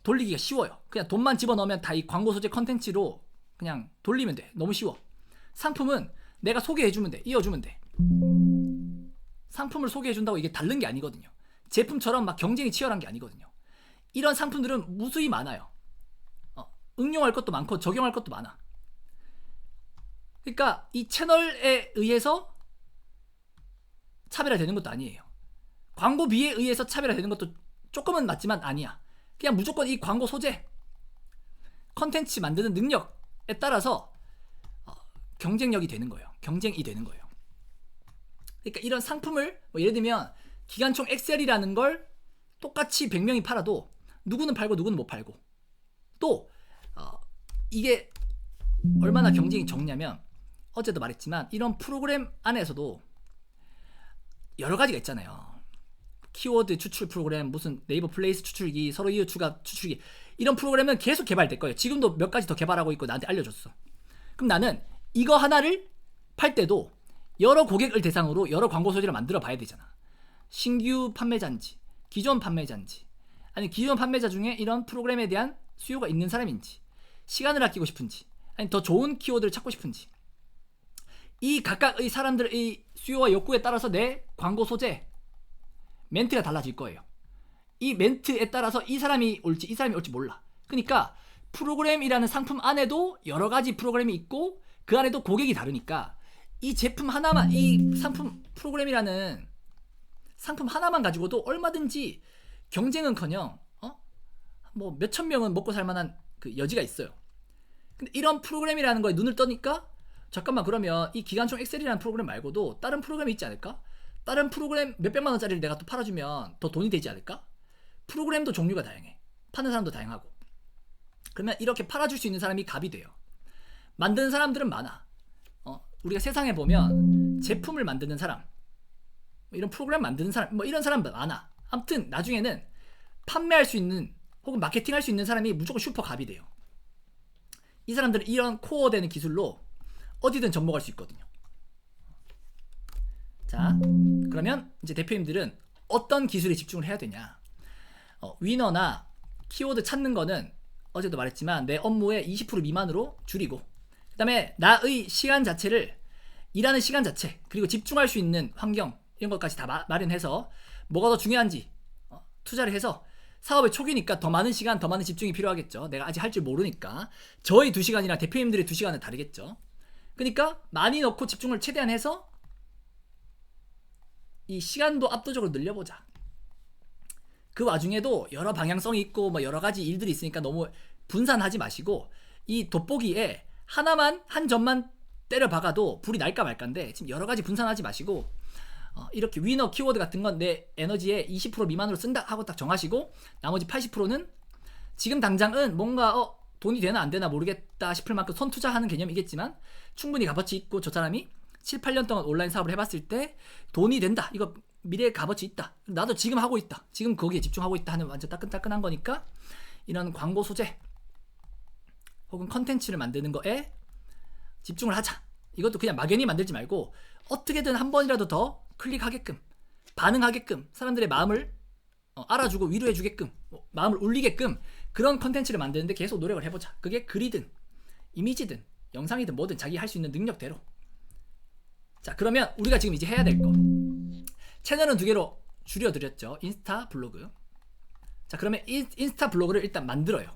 돌리기가 쉬워요. 그냥 돈만 집어넣으면 다 이 광고 소재 컨텐츠로 그냥 돌리면 돼. 너무 쉬워. 상품은 내가 소개해주면 돼. 이어주면 돼. 상품을 소개해준다고 이게 다른 게 아니거든요. 제품처럼 막 경쟁이 치열한 게 아니거든요. 이런 상품들은 무수히 많아요. 응용할 것도 많고 적용할 것도 많아. 그러니까 이 채널에 의해서 차별화되는 것도 아니에요. 광고비에 의해서 차별화되는 것도 조금은 맞지만 아니야. 그냥 무조건 이 광고 소재 컨텐츠 만드는 능력에 따라서 경쟁력이 되는 거예요. 경쟁이 되는 거예요. 그러니까 이런 상품을 예를 들면 기관총 엑셀이라는 걸 똑같이 100명이 팔아도 누구는 팔고 누구는 못 팔고, 또 이게 얼마나 경쟁이 적냐면 어제도 말했지만 이런 프로그램 안에서도 여러 가지가 있잖아요. 키워드 추출 프로그램, 무슨 네이버 플레이스 추출기, 서로 이유 추가 추출기, 이런 프로그램은 계속 개발될 거예요. 지금도 몇 가지 더 개발하고 있고 나한테 알려줬어. 그럼 나는 이거 하나를 팔 때도 여러 고객을 대상으로 여러 광고 소재를 만들어 봐야 되잖아. 신규 판매자인지, 기존 판매자인지, 아니 기존 판매자 중에 이런 프로그램에 대한 수요가 있는 사람인지, 시간을 아끼고 싶은지, 아니 더 좋은 키워드를 찾고 싶은지, 이 각각의 사람들의 수요와 욕구에 따라서 내 광고 소재 멘트가 달라질 거예요. 이 멘트에 따라서 이 사람이 올지 이 사람이 올지 몰라. 그러니까 프로그램이라는 상품 안에도 여러 가지 프로그램이 있고 그 안에도 고객이 다르니까 이 제품 하나만, 이 상품 프로그램이라는 상품 하나만 가지고도 얼마든지 경쟁은커녕 뭐 몇천 명은 먹고 살 만한 그 여지가 있어요. 근데 이런 프로그램이라는 거에 눈을 떠니까 잠깐만, 그러면 이 기관총 엑셀이라는 프로그램 말고도 다른 프로그램이 있지 않을까? 다른 프로그램 몇백만 원짜리를 내가 또 팔아주면 더 돈이 되지 않을까? 프로그램도 종류가 다양해. 파는 사람도 다양하고. 그러면 이렇게 팔아줄 수 있는 사람이 갑이 돼요. 만드는 사람들은 많아. 우리가 세상에 보면 제품을 만드는 사람, 이런 프로그램 만드는 사람, 뭐 이런 사람 많아. 아무튼 나중에는 판매할 수 있는 혹은 마케팅할 수 있는 사람이 무조건 슈퍼 갑이 돼요. 이 사람들은 이런 코어 되는 기술로 어디든 접목할 수 있거든요. 자, 그러면 이제 대표님들은 어떤 기술에 집중을 해야 되냐? 위너나 키워드 찾는 거는 어제도 말했지만 내 업무의 20% 미만으로 줄이고, 그 다음에 나의 시간 자체를, 일하는 시간 자체, 그리고 집중할 수 있는 환경, 이런 것까지 다 마련해서 뭐가 더 중요한지 투자를 해서, 사업의 초기니까 더 많은 시간, 더 많은 집중이 필요하겠죠. 내가 아직 할 줄 모르니까 저의 2시간이랑 대표님들의 2시간은 다르겠죠. 그러니까 많이 넣고 집중을 최대한 해서 이 시간도 압도적으로 늘려보자. 그 와중에도 여러 방향성이 있고 뭐 여러 가지 일들이 있으니까 너무 분산하지 마시고, 이 돋보기에 하나만, 한 점만 때려 박아도 불이 날까 말까인데 지금 여러 가지 분산하지 마시고, 이렇게 위너 키워드 같은 건 내 에너지의 20% 미만으로 쓴다 하고 딱 정하시고, 나머지 80%는 지금 당장은 뭔가 돈이 되나 안 되나 모르겠다 싶을 만큼 손 투자하는 개념이겠지만 충분히 값어치 있고, 저 사람이 7, 8년 동안 온라인 사업을 해봤을 때 돈이 된다, 이거 미래에 값어치 있다, 나도 지금 하고 있다, 지금 거기에 집중하고 있다 하는 완전 따끈따끈한 거니까 이런 광고 소재 혹은 컨텐츠를 만드는 거에 집중을 하자. 이것도 그냥 막연히 만들지 말고 어떻게든 한 번이라도 더 클릭하게끔, 반응하게끔, 사람들의 마음을 알아주고 위로해주게끔, 마음을 울리게끔 그런 컨텐츠를 만드는데 계속 노력을 해보자. 그게 글이든 이미지든 영상이든 뭐든 자기 할 수 있는 능력대로. 자, 그러면 우리가 지금 이제 해야 될 거, 채널은 2개로 줄여드렸죠. 인스타, 블로그. 자, 그러면 인스타 블로그를 일단 만들어요.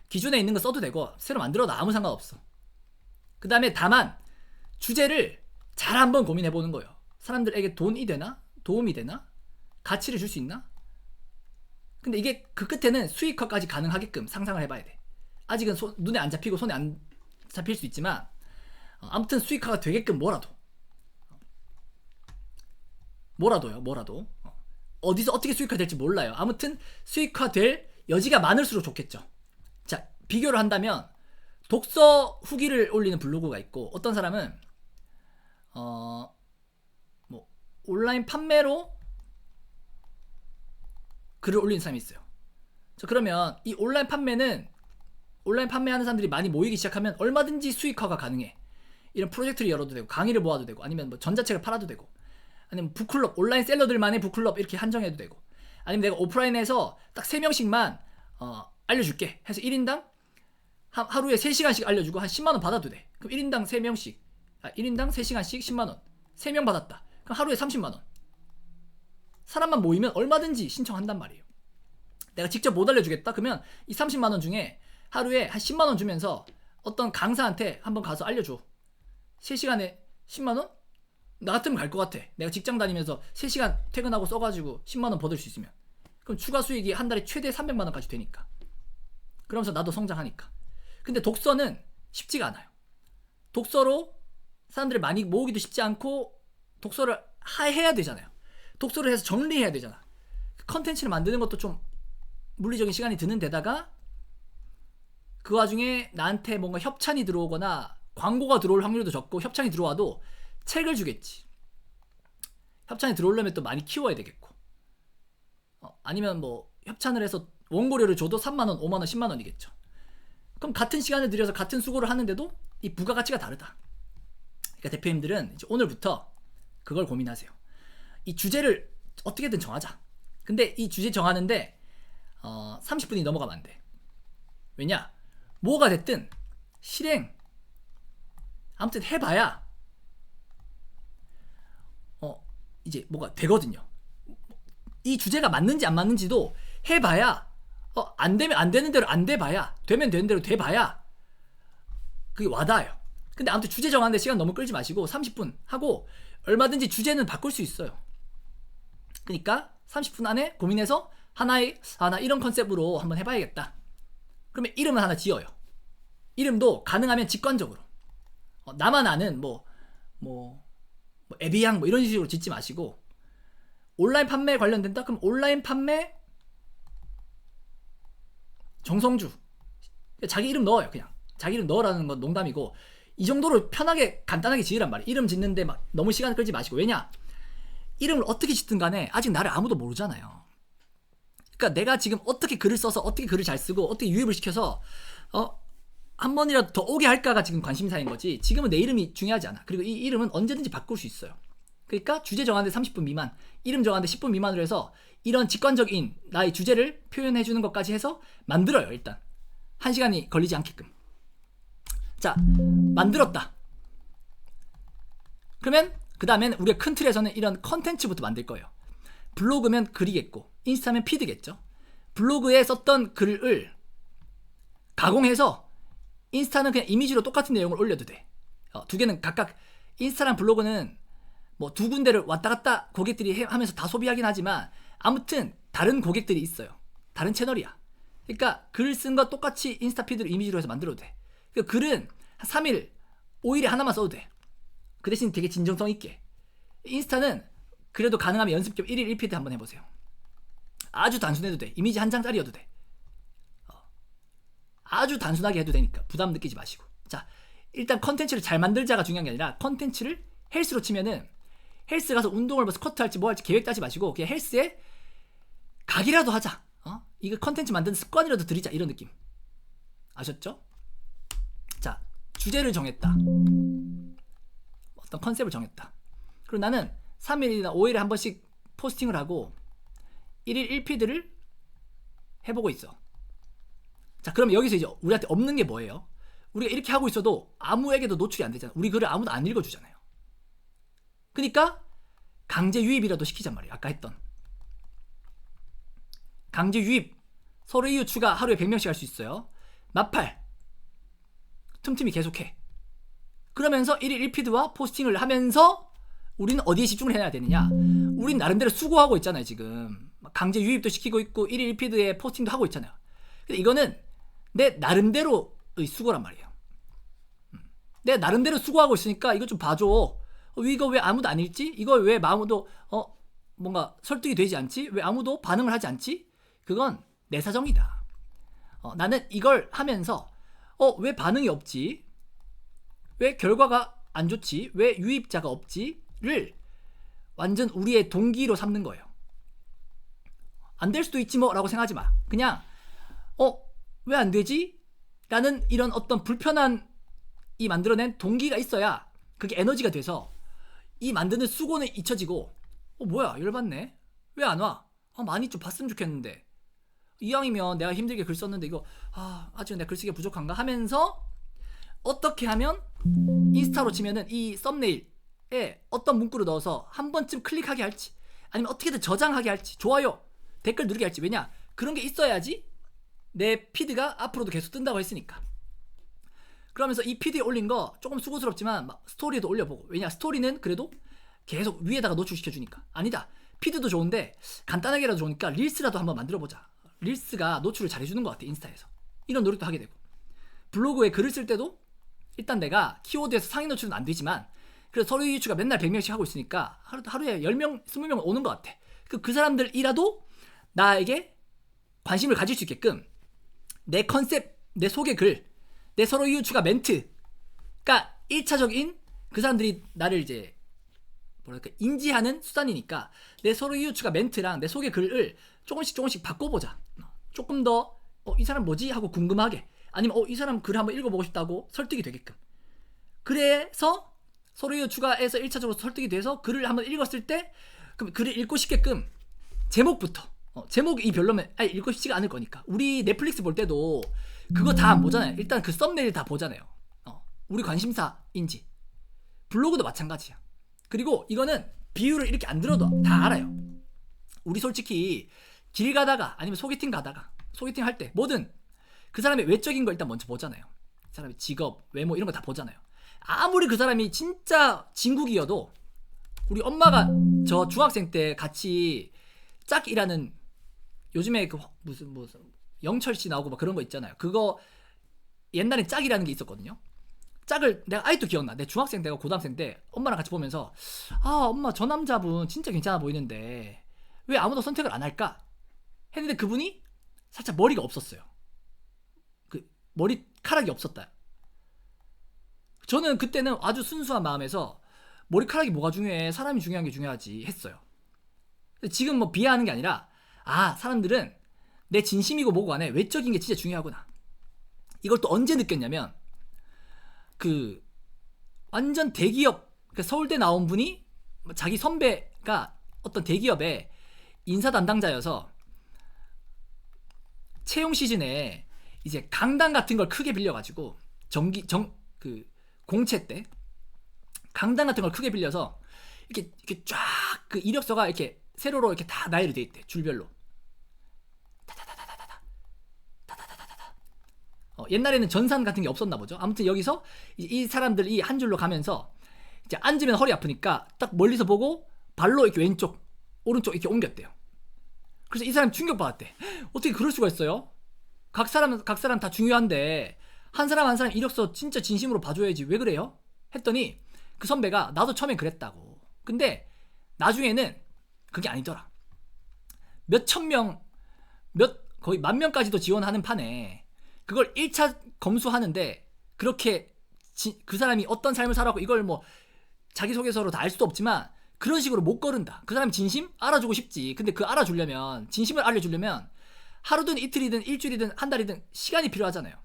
기존에 있는 거 써도 되고 새로 만들어도 아무 상관없어. 그 다음에 다만 주제를 잘 한번 고민해보는 거예요. 사람들에게 돈이 되나? 도움이 되나? 가치를 줄 수 있나? 근데 이게 그 끝에는 수익화까지 가능하게끔 상상을 해봐야 돼. 아직은 눈에 안 잡히고 손에 안 잡힐 수 있지만 아무튼 수익화가 되게끔 뭐라도 어디서 어떻게 수익화 될지 몰라요. 아무튼 수익화 될 여지가 많을수록 좋겠죠. 자, 비교를 한다면 독서 후기를 올리는 블로그가 있고, 어떤 사람은 뭐 온라인 판매로 글을 올리는 사람이 있어요. 자, 그러면 이 온라인 판매는, 온라인 판매하는 사람들이 많이 모이기 시작하면 얼마든지 수익화가 가능해. 이런 프로젝트를 열어도 되고, 강의를 모아도 되고, 아니면 뭐 전자책을 팔아도 되고, 아니면 북클럽, 온라인 셀러들만의 북클럽 이렇게 한정해도 되고, 아니면 내가 오프라인에서 딱 3명씩만 알려줄게 해서 1인당 하루에 3시간씩 알려주고 한 10만원 받아도 돼. 그럼 1인당 3명씩, 1인당 3시간씩 10만원, 3명 받았다. 그럼 하루에 30만원. 사람만 모이면 얼마든지 신청한단 말이에요. 내가 직접 못 알려주겠다? 그러면 이 30만원 중에 하루에 한 10만원 주면서 어떤 강사한테 한번 가서 알려줘. 3시간에 10만원? 나 같으면 갈 것 같아. 내가 직장 다니면서 3시간 퇴근하고 써가지고 10만원 벌을 수 있으면. 그럼 추가 수익이 한 달에 최대 300만원까지 되니까. 그러면서 나도 성장하니까. 근데 독서는 쉽지가 않아요. 독서로 사람들을 많이 모으기도 쉽지 않고, 독서를 해야 되잖아요. 독서를 해서 정리해야 되잖아. 컨텐츠를 만드는 것도 좀 물리적인 시간이 드는 데다가 그 와중에 나한테 뭔가 협찬이 들어오거나 광고가 들어올 확률도 적고, 협찬이 들어와도 책을 주겠지. 협찬이 들어오려면 또 많이 키워야 되겠고. 아니면 뭐 협찬을 해서 원고료를 줘도 3만원, 5만원, 10만원이겠죠. 그럼 같은 시간을 들여서 같은 수고를 하는데도 이 부가가치가 다르다. 그러니까 대표님들은 이제 오늘부터 그걸 고민하세요. 이 주제를 어떻게든 정하자. 근데 이 주제 정하는데 30분이 넘어가면 안 돼. 왜냐? 뭐가 됐든 실행 아무튼 해봐야 이제 뭐가 되거든요. 이 주제가 맞는지 안 맞는지도 해봐야 안 되면 안 되는 대로 안 돼봐야 되면 되는 대로 돼봐야 그게 와닿아요. 근데 아무튼 주제 정하는데 시간 너무 끌지 마시고 30분 하고 얼마든지 주제는 바꿀 수 있어요. 그러니까 30분 안에 고민해서 나 이런 컨셉으로 한번 해봐야겠다. 그러면 이름을 하나 지어요. 이름도 가능하면 직관적으로 나만 아는 뭐 에비앙 뭐 이런 식으로 짓지 마시고 온라인 판매에 관련된다? 그럼 온라인 판매 정성주 자기 이름 넣어요. 그냥 자기 이름 넣으라는 건 농담이고 이 정도로 편하게 간단하게 지으란 말이에요. 이름 짓는데 막 너무 시간 끌지 마시고. 왜냐? 이름을 어떻게 짓든 간에 아직 나를 아무도 모르잖아요. 그러니까 내가 지금 어떻게 글을 써서 어떻게 글을 잘 쓰고 어떻게 유입을 시켜서 한 번이라도 더 오게 할까가 지금 관심사인 거지. 지금은 내 이름이 중요하지 않아. 그리고 이 이름은 언제든지 바꿀 수 있어요. 그러니까 주제 정하는데 30분 미만, 이름 정하는데 10분 미만으로 해서 이런 직관적인 나의 주제를 표현해 주는 것까지 해서 만들어요. 일단 1시간이 걸리지 않게끔. 자, 만들었다. 그러면 그 다음엔 우리가 큰 틀에서는 이런 컨텐츠부터 만들 거예요. 블로그면 글이겠고 인스타면 피드겠죠. 블로그에 썼던 글을 가공해서 인스타는 그냥 이미지로 똑같은 내용을 올려도 돼. 두 개는 각각 인스타랑 블로그는 뭐 두 군데를 왔다 갔다 고객들이 하면서 다 소비하긴 하지만 아무튼 다른 고객들이 있어요. 다른 채널이야. 그러니까 글 쓴 거 똑같이 인스타 피드로 이미지로 해서 만들어도 돼. 그러니까 글은 한 3일, 5일에 하나만 써도 돼. 그 대신 되게 진정성 있게. 인스타는 그래도 가능하면 연습 겸 1일 1피드 한번 해보세요. 아주 단순해도 돼. 이미지 한 장짜리여도 돼. 아주 단순하게 해도 되니까 부담 느끼지 마시고. 자, 일단 컨텐츠를 잘 만들자가 중요한 게 아니라 컨텐츠를 헬스로 치면은 헬스 가서 운동을 뭐 스쿼트 할지 뭐 할지 계획 짜지 마시고 그냥 헬스에 가기라도 하자. 이거 컨텐츠 만드는 습관이라도 들이자. 이런 느낌. 아셨죠? 자, 주제를 정했다. 어떤 컨셉을 정했다. 그리고 나는 3일이나 5일에 한 번씩 포스팅을 하고 1일 1피드를 해보고 있어. 자, 그럼 여기서 이제 우리한테 없는 게 뭐예요? 우리가 이렇게 하고 있어도 아무에게도 노출이 안 되잖아. 우리 글을 아무도 안 읽어주잖아요. 그러니까 강제 유입이라도 시키잔 말이에요. 아까 했던 강제 유입. 서로 이유 추가 하루에 100명씩 할 수 있어요. 마팔 틈틈이 계속해. 그러면서 1일 1피드와 포스팅을 하면서 우리는 어디에 집중을 해야 되느냐? 우린 나름대로 수고하고 있잖아요. 지금 강제 유입도 시키고 있고 1일 1피드에 포스팅도 하고 있잖아요. 근데 이거는 내 나름대로의 수고란 말이에요. 내 나름대로 수고하고 있으니까 이거 좀 봐줘. 이거 왜 아무도 안 읽지? 이거 왜 아무도 뭔가 설득이 되지 않지? 왜 아무도 반응을 하지 않지? 그건 내 사정이다. 나는 이걸 하면서 왜 반응이 없지? 왜 결과가 안 좋지? 왜 유입자가 없지?를 완전 우리의 동기로 삼는 거예요. 안 될 수도 있지 뭐 라고 생각하지 마. 그냥 왜 안 되지? 라는 이런 어떤 불편한 이 만들어낸 동기가 있어야 그게 에너지가 돼서 이 만드는 수고는 잊혀지고 뭐야 열받네? 왜 안 와? 많이 좀 봤으면 좋겠는데 이왕이면 내가 힘들게 글 썼는데 이거 아직 내가 글쓰기가 부족한가? 하면서 어떻게 하면 인스타로 치면은 이 썸네일에 어떤 문구를 넣어서 한 번쯤 클릭하게 할지 아니면 어떻게든 저장하게 할지 좋아요 댓글 누르게 할지. 왜냐? 그런 게 있어야지 내 피드가 앞으로도 계속 뜬다고 했으니까. 그러면서 이 피드에 올린 거 조금 수고스럽지만 막 스토리에도 올려보고. 왜냐? 스토리는 그래도 계속 위에다가 노출시켜주니까. 아니다, 피드도 좋은데 간단하게라도 좋으니까 릴스라도 한번 만들어보자. 릴스가 노출을 잘해주는 것 같아. 인스타에서 이런 노력도 하게 되고. 블로그에 글을 쓸 때도 일단 내가 키워드에서 상위 노출은 안 되지만 그래서 서로 유추가 맨날 100명씩 하고 있으니까 하루에 10명, 20명 오는 것 같아. 그 사람들이라도 나에게 관심을 가질 수 있게끔 내 컨셉, 내 소개 글, 내 서로 유추가 멘트가 1차적인 그 사람들이 나를 이제 뭐랄까 인지하는 수단이니까 내 서로 유추가 멘트랑 내 소개 글을 조금씩 바꿔보자. 조금 더 이 사람 뭐지? 하고 궁금하게, 아니면 이 사람 글 한번 읽어보고 싶다고 설득이 되게끔. 그래서 서로 추가해서 1차적으로 설득이 돼서 글을 한번 읽었을 때 그럼 글을 읽고 싶게끔 제목부터, 제목이 별로면 읽고 싶지가 않을 거니까. 우리 넷플릭스 볼 때도 그거 다 안 보잖아요. 일단 그 썸네일 다 보잖아요. 우리 관심사인지. 블로그도 마찬가지야. 그리고 이거는 비율을 이렇게 안 들어도 다 알아요. 우리 솔직히 길 가다가 아니면 소개팅 가다가, 소개팅 할 때 뭐든 그 사람의 외적인 거 일단 먼저 보잖아요. 그 사람의 직업, 외모 이런 거 다 보잖아요. 아무리 그 사람이 진짜 진국이어도, 우리 엄마가 저 중학생 때 같이 짝이라는, 요즘에 그 무슨 영철 씨 나오고 막 그런 거 있잖아요. 그거 옛날에 짝이라는 게 있었거든요. 짝을 내가 아직도 기억나. 내 중학생 때가 고등학생 때 엄마랑 같이 보면서 엄마 저 남자분 진짜 괜찮아 보이는데 왜 아무도 선택을 안 할까 했는데 그분이 살짝 머리가 없었어요. 그 머리카락이 없었다. 저는 그때는 아주 순수한 마음에서 머리카락이 뭐가 중요해, 사람이 중요한 게 중요하지 했어요. 지금 뭐 비하하는 게 아니라 사람들은 내 진심이고 뭐고 안에 외적인 게 진짜 중요하구나. 이걸 또 언제 느꼈냐면 그 완전 대기업, 그러니까 서울대 나온 분이 자기 선배가 어떤 대기업의 인사 담당자여서 채용 시즌에 이제 강당 같은 걸 크게 빌려가지고 공채 때 강당 같은 걸 크게 빌려서 이렇게 쫙 그 이력서가 이렇게 세로로 이렇게 다 나열이 돼 있대. 줄별로. 옛날에는 전산 같은 게 없었나 보죠. 아무튼 여기서 이 사람들이 한 줄로 가면서 이제 앉으면 허리 아프니까 딱 멀리서 보고 발로 이렇게 왼쪽, 오른쪽 이렇게 옮겼대요. 그래서 이 사람 충격받았대. 어떻게 그럴 수가 있어요? 각 사람 다 중요한데 한 사람 한 사람 이력서 진짜 진심으로 봐줘야지 왜 그래요? 했더니 그 선배가 나도 처음엔 그랬다고. 근데 나중에는 그게 아니더라. 몇천 명, 거의 10,000명까지도 지원하는 판에 그걸 1차 검수하는데 그렇게 그 사람이 어떤 삶을 살았고 이걸 뭐 자기소개서로 다 알 수도 없지만 그런 식으로 못 거른다. 그 사람 진심 알아주고 싶지. 근데 그 알아주려면, 진심을 알려주려면 하루든 이틀이든 일주일이든 한 달이든 시간이 필요하잖아요.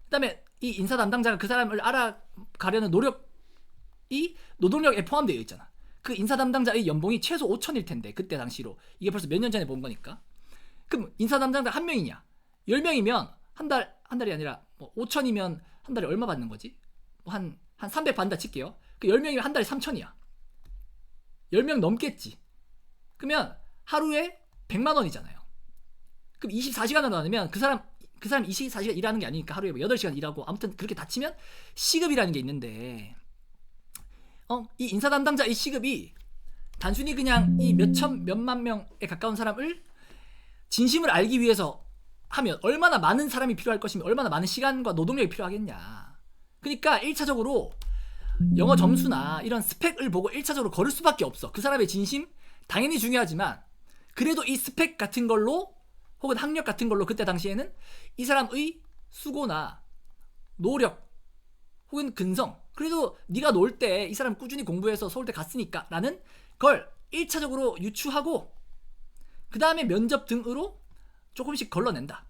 그 다음에 이 인사 담당자가 그 사람을 알아가려는 노력이 노동력에 포함되어 있잖아. 그 인사 담당자의 연봉이 최소 5천일 텐데 그때 당시로. 이게 벌써 몇 년 전에 본 거니까. 그럼 인사 담당자 한 명이냐? 10명이면 한 달이 아니라 뭐 5천이면 한 달에 얼마 받는 거지? 뭐 한 300 받는다 칠게요. 그 10명이면 한 달에 3천이야. 10명 넘겠지. 그러면 하루에 100만 원이잖아요. 그럼 24시간을 나누면 그 사람 24시간 일하는 게 아니니까 하루에 뭐 8시간 일하고 아무튼 그렇게 다치면 시급이라는 게 있는데 이 인사 담당자 이 시급이 단순히 그냥 이 몇만 명에 가까운 사람을 진심을 알기 위해서 하면 얼마나 많은 사람이 필요할 것이며 얼마나 많은 시간과 노동력이 필요하겠냐. 그러니까 1차적으로 영어 점수나 이런 스펙을 보고 1차적으로 거를 수밖에 없어. 그 사람의 진심 당연히 중요하지만 그래도 이 스펙 같은 걸로 혹은 학력 같은 걸로 그때 당시에는 이 사람의 수고나 노력 혹은 근성, 그래도 네가 놀 때 이 사람 꾸준히 공부해서 서울대 갔으니까 라는 걸 1차적으로 유추하고 그 다음에 면접 등으로 조금씩 걸러낸다.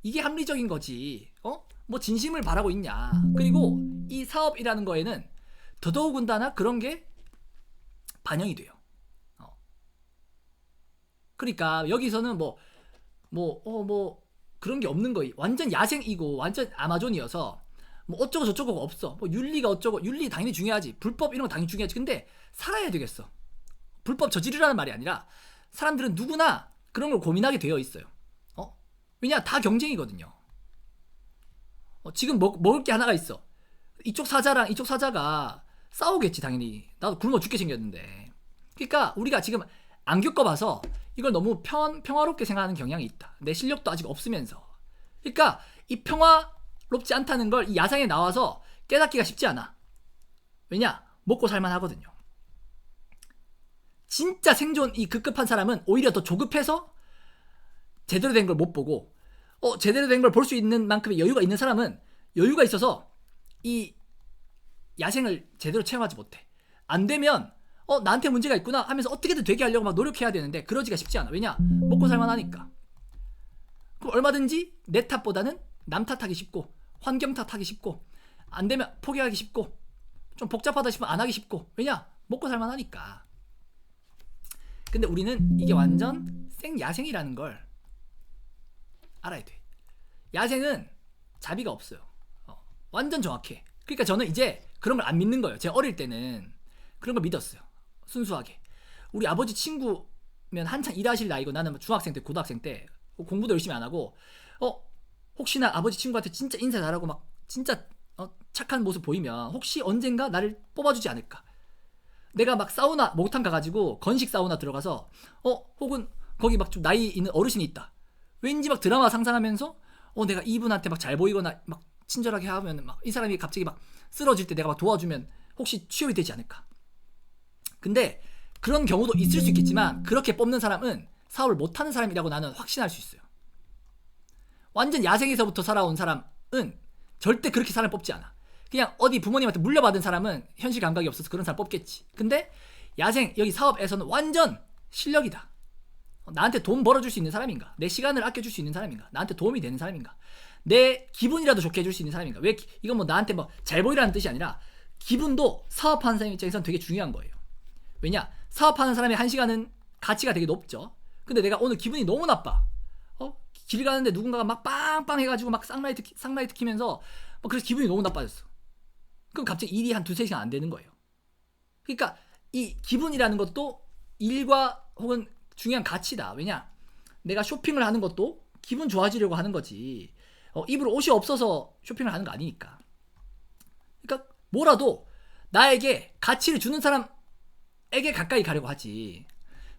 이게 합리적인 거지. 뭐 진심을 바라고 있냐. 그리고 이 사업이라는 거에는 더더욱은다나 그런 게 반영이 돼요. 그러니까 여기서는 뭐 그런 게 없는 거이. 완전 야생이고 완전 아마존이어서 뭐 어쩌고 저쩌고가 없어. 뭐 윤리가 어쩌고, 윤리 당연히 중요하지. 불법 이런 거 당연히 중요하지. 근데 살아야 되겠어. 불법 저지르라는 말이 아니라 사람들은 누구나 그런 걸 고민하게 되어 있어요. 왜냐 다 경쟁이거든요. 지금 먹을 게 하나가 있어. 이쪽 사자랑 이쪽 사자가 싸우겠지 당연히. 나도 굶어 죽게 생겼는데. 그러니까 우리가 지금 안 겪어봐서 이걸 너무 평화롭게 생각하는 경향이 있다. 내 실력도 아직 없으면서. 그러니까 이 평화롭지 않다는 걸 이 야상에 나와서 깨닫기가 쉽지 않아. 왜냐? 먹고 살만 하거든요. 진짜 생존이 급급한 사람은 오히려 더 조급해서 제대로 된 걸 못 보고 제대로 된 걸 볼 수 있는 만큼의 여유가 있는 사람은 여유가 있어서 이 야생을 제대로 체험하지 못해. 안 되면 나한테 문제가 있구나 하면서 어떻게든 되게 하려고 막 노력해야 되는데 그러지가 쉽지 않아. 왜냐? 먹고 살만하니까. 그럼 얼마든지 내 탓보다는 남 탓하기 쉽고 환경 탓하기 쉽고 안 되면 포기하기 쉽고 좀 복잡하다 싶으면 안 하기 쉽고. 왜냐? 먹고 살만하니까. 근데 우리는 이게 완전 생야생이라는 걸 알아야 돼. 야생은 자비가 없어요. 완전 정확해. 그러니까 저는 이제 그런 걸 안 믿는 거예요. 제가 어릴 때는 그런 걸 믿었어요. 순수하게. 우리 아버지 친구면 한창 일하실 나이고 나는 중학생 때 고등학생 때 공부도 열심히 안 하고 혹시나 아버지 친구한테 진짜 인사 잘하고 막 진짜 착한 모습 보이면 혹시 언젠가 나를 뽑아주지 않을까. 내가 막 사우나 목욕탕 가가지고 건식 사우나 들어가서 혹은 거기 막 좀 나이 있는 어르신이 있다. 왠지 막 드라마 상상하면서 내가 이분한테 막 잘 보이거나 막 친절하게 하면 막 이 사람이 갑자기 막 쓰러질 때 내가 막 도와주면 혹시 취업이 되지 않을까. 근데 그런 경우도 있을 수 있겠지만 그렇게 뽑는 사람은 사업을 못하는 사람이라고 나는 확신할 수 있어요. 완전 야생에서부터 살아온 사람은 절대 그렇게 사람 뽑지 않아. 그냥 어디 부모님한테 물려받은 사람은 현실 감각이 없어서 그런 사람 뽑겠지. 근데 야생 여기 사업에서는 완전 실력이다. 나한테 돈 벌어줄 수 있는 사람인가? 내 시간을 아껴줄 수 있는 사람인가? 나한테 도움이 되는 사람인가? 내 기분이라도 좋게 해줄 수 있는 사람인가? 왜 이건 뭐 나한테 뭐 잘 보이라는 뜻이 아니라 기분도 사업하는 사람 입장에서는 되게 중요한 거예요. 왜냐? 사업하는 사람의 한 시간은 가치가 되게 높죠. 근데 내가 오늘 기분이 너무 나빠. 길 가는데 누군가가 막 빵빵 해가지고 막 쌍라이트 키면서 그래서 기분이 너무 나빠졌어. 그럼 갑자기 일이 한 2-3시간 안 되는 거예요. 그러니까 이 기분이라는 것도 일과 혹은 중요한 가치다. 왜냐? 내가 쇼핑을 하는 것도 기분 좋아지려고 하는 거지. 입을 옷이 없어서 쇼핑을 하는 거 아니니까. 그러니까 뭐라도 나에게 가치를 주는 사람에게 가까이 가려고 하지.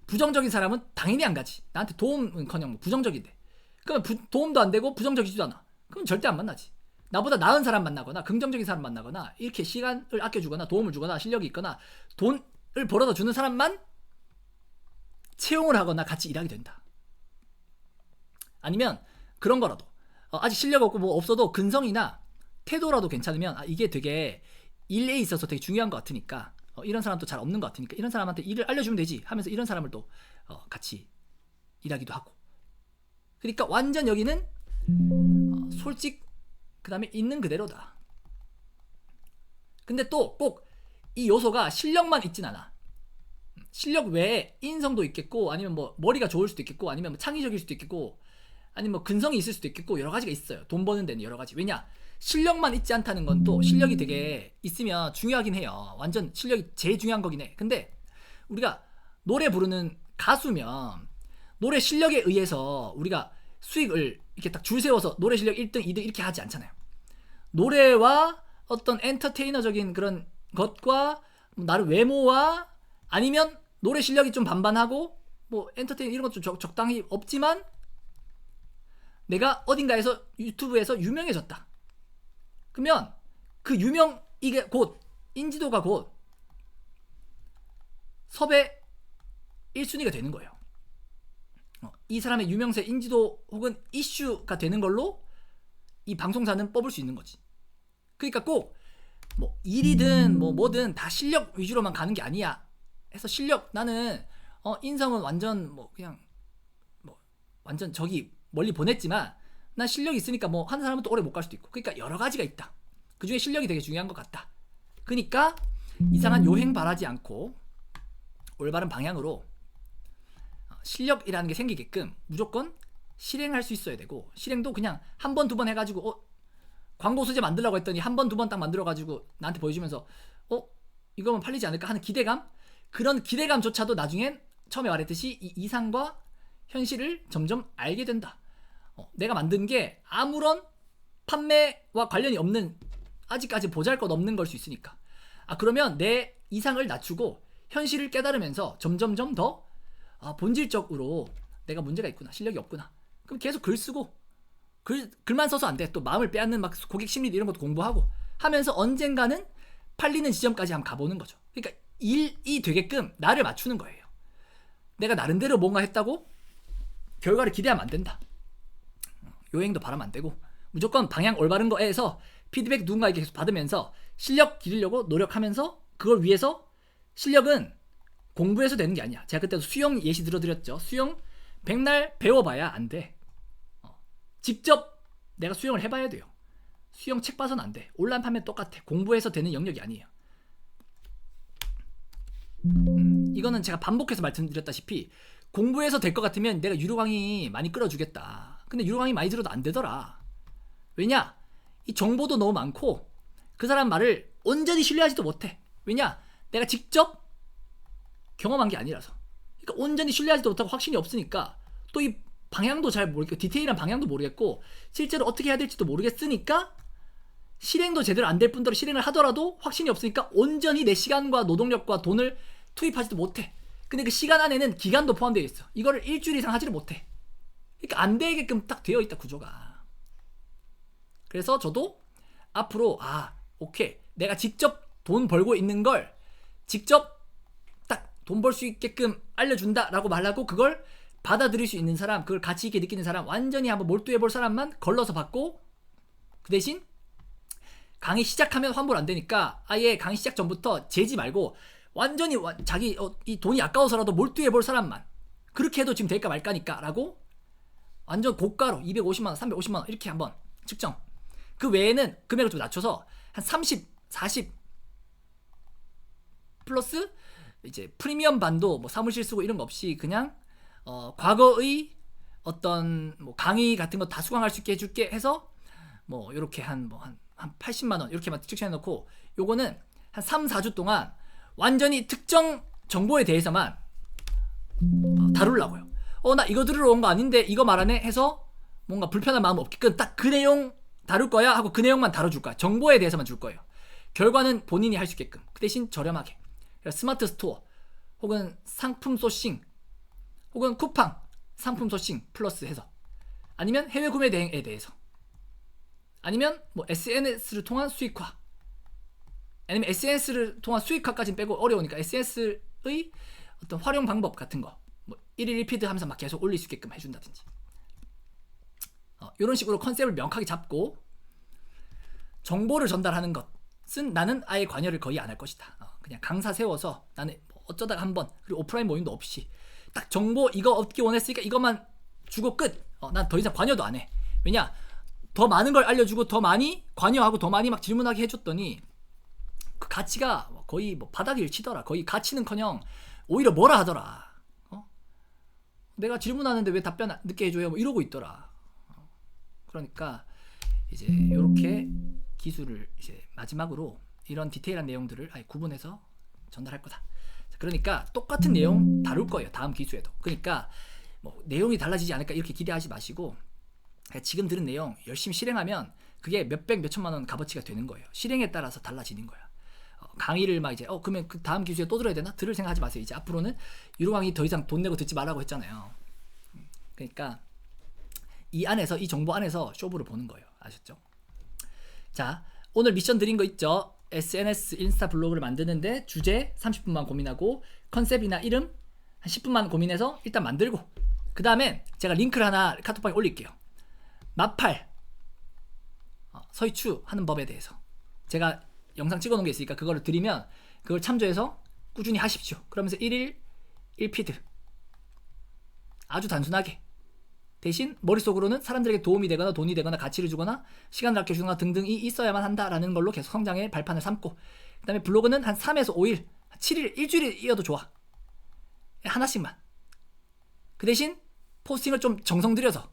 부정적인 사람은 당연히 안 가지. 나한테 도움은커녕 뭐 부정적인데. 그러면 도움도 안 되고 부정적이지도 않아. 그럼 절대 안 만나지. 나보다 나은 사람 만나거나 긍정적인 사람 만나거나 이렇게 시간을 아껴주거나 도움을 주거나 실력이 있거나 돈을 벌어다 주는 사람만 채용을 하거나 같이 일하게 된다. 아니면 그런 거라도 아직 실력 없고 뭐 없어도 근성이나 태도라도 괜찮으면 이게 되게 일에 있어서 되게 중요한 것 같으니까 이런 사람도 잘 없는 것 같으니까 이런 사람한테 일을 알려주면 되지 하면서 이런 사람을 또 같이 일하기도 하고. 그러니까 완전 여기는 솔직 그 다음에 있는 그대로다. 근데 또 꼭 이 요소가 실력만 있진 않아. 실력 외에 인성도 있겠고 아니면 뭐 머리가 좋을 수도 있겠고 아니면 뭐 창의적일 수도 있겠고 아니면 뭐 근성이 있을 수도 있겠고 여러 가지가 있어요. 돈 버는 데는 여러 가지. 왜냐? 실력만 있지 않다는 건 또 실력이 되게 있으면 중요하긴 해요. 완전 실력이 제일 중요한 거긴 해. 근데 우리가 노래 부르는 가수면 노래 실력에 의해서 우리가 수익을 이렇게 딱 줄 세워서 노래 실력 1등, 2등 이렇게 하지 않잖아요. 노래와 어떤 엔터테이너적인 그런 것과 나름 외모와 아니면 노래 실력이 좀 반반하고 뭐 엔터테인 이런 것도 적당히 없지만 내가 어딘가에서 유튜브에서 유명해졌다. 그러면 그 이게 곧 인지도가 곧 섭외 1순위가 되는 거예요. 이 사람의 유명세, 인지도 혹은 이슈가 되는 걸로 이 방송사는 뽑을 수 있는 거지. 그러니까 꼭 뭐 일이든 뭐 뭐든 다 실력 위주로만 가는 게 아니야. 해서 실력 나는 인성은 완전 뭐 그냥 뭐 완전 저기 멀리 보냈지만 난 실력이 있으니까 뭐 한 사람은 또 오래 못 갈 수도 있고. 그러니까 여러 가지가 있다. 그 중에 실력이 되게 중요한 것 같다. 그러니까 이상한 요행 바라지 않고 올바른 방향으로 실력이라는 게 생기게끔 무조건 실행할 수 있어야 되고 실행도 그냥 한 번, 두 번 해가지고 광고 소재 만들라고 했더니 한 번, 두 번 딱 만들어가지고 나한테 보여주면서 이거면 팔리지 않을까 하는 기대감? 그런 기대감조차도 나중엔 처음에 말했듯이 이 이상과 현실을 점점 알게 된다. 내가 만든 게 아무런 판매와 관련이 없는 아직까지 보잘것없는 걸 수 있으니까 그러면 내 이상을 낮추고 현실을 깨달으면서 점점점 더 본질적으로 내가 문제가 있구나, 실력이 없구나. 그럼 계속 글 쓰고 글만 써서 안 돼. 또 마음을 빼앗는 막 고객 심리 이런 것도 공부하고 하면서 언젠가는 팔리는 지점까지 한번 가보는 거죠. 그러니까 일이 되게끔 나를 맞추는 거예요. 내가 나름대로 뭔가 했다고 결과를 기대하면 안 된다. 요행도 바라면 안 되고 무조건 방향 올바른 거에서 피드백 누군가에게 계속 받으면서 실력 기르려고 노력하면서 그걸 위해서 실력은 공부해서 되는 게 아니야. 제가 그때도 수영 예시 들어드렸죠. 수영 백날 배워봐야 안 돼. 직접 내가 수영을 해봐야 돼요. 수영 책 봐서는 안 돼. 온라인 판매 똑같아. 공부해서 되는 영역이 아니에요. 이거는 제가 반복해서 말씀드렸다시피 공부해서 될 것 같으면 내가 유료 강의 많이 끌어주겠다. 근데 유료 강의 많이 들어도 안 되더라. 왜냐? 이 정보도 너무 많고 그 사람 말을 온전히 신뢰하지도 못해. 왜냐? 내가 직접 경험한 게 아니라서. 그러니까 온전히 신뢰하지도 못하고 확신이 없으니까 또 이 방향도 잘 모르겠고 디테일한 방향도 모르겠고 실제로 어떻게 해야 될지도 모르겠으니까 실행도 제대로 안 될 뿐더러 실행을 하더라도 확신이 없으니까 온전히 내 시간과 노동력과 돈을 투입하지도 못해. 근데 그 시간 안에는 기간도 포함되어 있어. 이거를 일주일 이상 하지를 못해. 그러니까 안 되게끔 딱 되어 있다, 구조가. 그래서 저도 앞으로 오케이, 내가 직접 돈 벌고 있는 걸 직접 딱 돈 벌 수 있게끔 알려준다라고 말하고 그걸 받아들일 수 있는 사람, 그걸 가치 있게 느끼는 사람, 완전히 한번 몰두해 볼 사람만 걸러서 받고, 그 대신 강의 시작하면 환불 안 되니까 아예 강의 시작 전부터 재지 말고 완전히 자기 이 돈이 아까워서라도 몰두해 볼 사람만, 그렇게 해도 지금 될까 말까니까 라고 완전 고가로 250만원 350만원 이렇게 한번 측정. 그 외에는 금액을 좀 낮춰서 한 30, 40 플러스 이제 프리미엄 반도 뭐 사무실 쓰고 이런 거 없이 그냥 과거의 어떤 뭐 강의 같은 거 다 수강할 수 있게 해줄게 해서 뭐 요렇게 한 80만원 이렇게만 측정해 놓고, 요거는 한 3, 4주 동안 완전히 특정 정보에 대해서만 다루려고요. 나 이거 들으러 온 거 아닌데 이거 말하네 해서 뭔가 불편한 마음 없게끔 딱 그 내용 다룰 거야 하고 그 내용만 다뤄줄 거야. 정보에 대해서만 줄 거예요. 결과는 본인이 할 수 있게끔. 그 대신 저렴하게. 스마트 스토어 혹은 상품 소싱 혹은 쿠팡 상품 소싱 플러스 해서, 아니면 해외 구매 대행에 대해서, 아니면 뭐 SNS를 통한 수익화, 아니면 SNS를 통한 수익화까지는 빼고 어려우니까 SNS의 어떤 활용 방법 같은 거 뭐 1일 1피드 하면서 막 계속 올릴 수 있게끔 해준다든지, 이런 식으로 컨셉을 명확하게 잡고 정보를 전달하는 것은 나는 아예 관여를 거의 안 할 것이다. 그냥 강사 세워서 나는 뭐 어쩌다가 한번, 그리고 오프라인 모임도 없이 딱 정보 이거 얻기 원했으니까 이것만 주고 끝. 난 더 이상 관여도 안 해. 왜냐? 더 많은 걸 알려주고 더 많이 관여하고 더 많이 막 질문하게 해줬더니 그 가치가 거의 뭐 바닥을 치더라. 거의 가치는커녕 오히려 뭐라 하더라. 내가 질문하는데 왜 답변 늦게 해줘요? 뭐 이러고 있더라. 그러니까 이제 이렇게 기술을 이제 마지막으로 이런 디테일한 내용들을 아예 구분해서 전달할 거다. 그러니까 똑같은 내용 다룰 거예요, 다음 기수에도. 그러니까 뭐 내용이 달라지지 않을까 이렇게 기대하지 마시고 지금 들은 내용 열심히 실행하면 그게 몇백 몇천만 원 값어치가 되는 거예요. 실행에 따라서 달라지는 거야. 강의를 막 이제 그러면 그 다음 기수에 또 들어야 되나? 들을 생각하지 마세요. 이제 앞으로는 유료 강의 더 이상 돈 내고 듣지 말라고 했잖아요. 그러니까 이 안에서, 이 정보 안에서 쇼부를 보는 거예요. 아셨죠? 자, 오늘 미션 드린 거 있죠? SNS 인스타 블로그를 만드는데 주제 30분만 고민하고 컨셉이나 이름 한 10분만 고민해서 일단 만들고, 그 다음에 제가 링크를 하나 카톡방에 올릴게요. 마팔 서희추 하는 법에 대해서 제가 영상 찍어 놓은 게 있으니까 그거를 드리면 그걸 참조해서 꾸준히 하십시오. 그러면서 1일 1피드 아주 단순하게, 대신 머릿속으로는 사람들에게 도움이 되거나 돈이 되거나 가치를 주거나 시간을 아껴주거나 등등이 있어야만 한다라는 걸로 계속 성장의 발판을 삼고, 그 다음에 블로그는 한 3에서 5일 7일 일주일이어도 좋아, 하나씩만. 그 대신 포스팅을 좀 정성 들여서,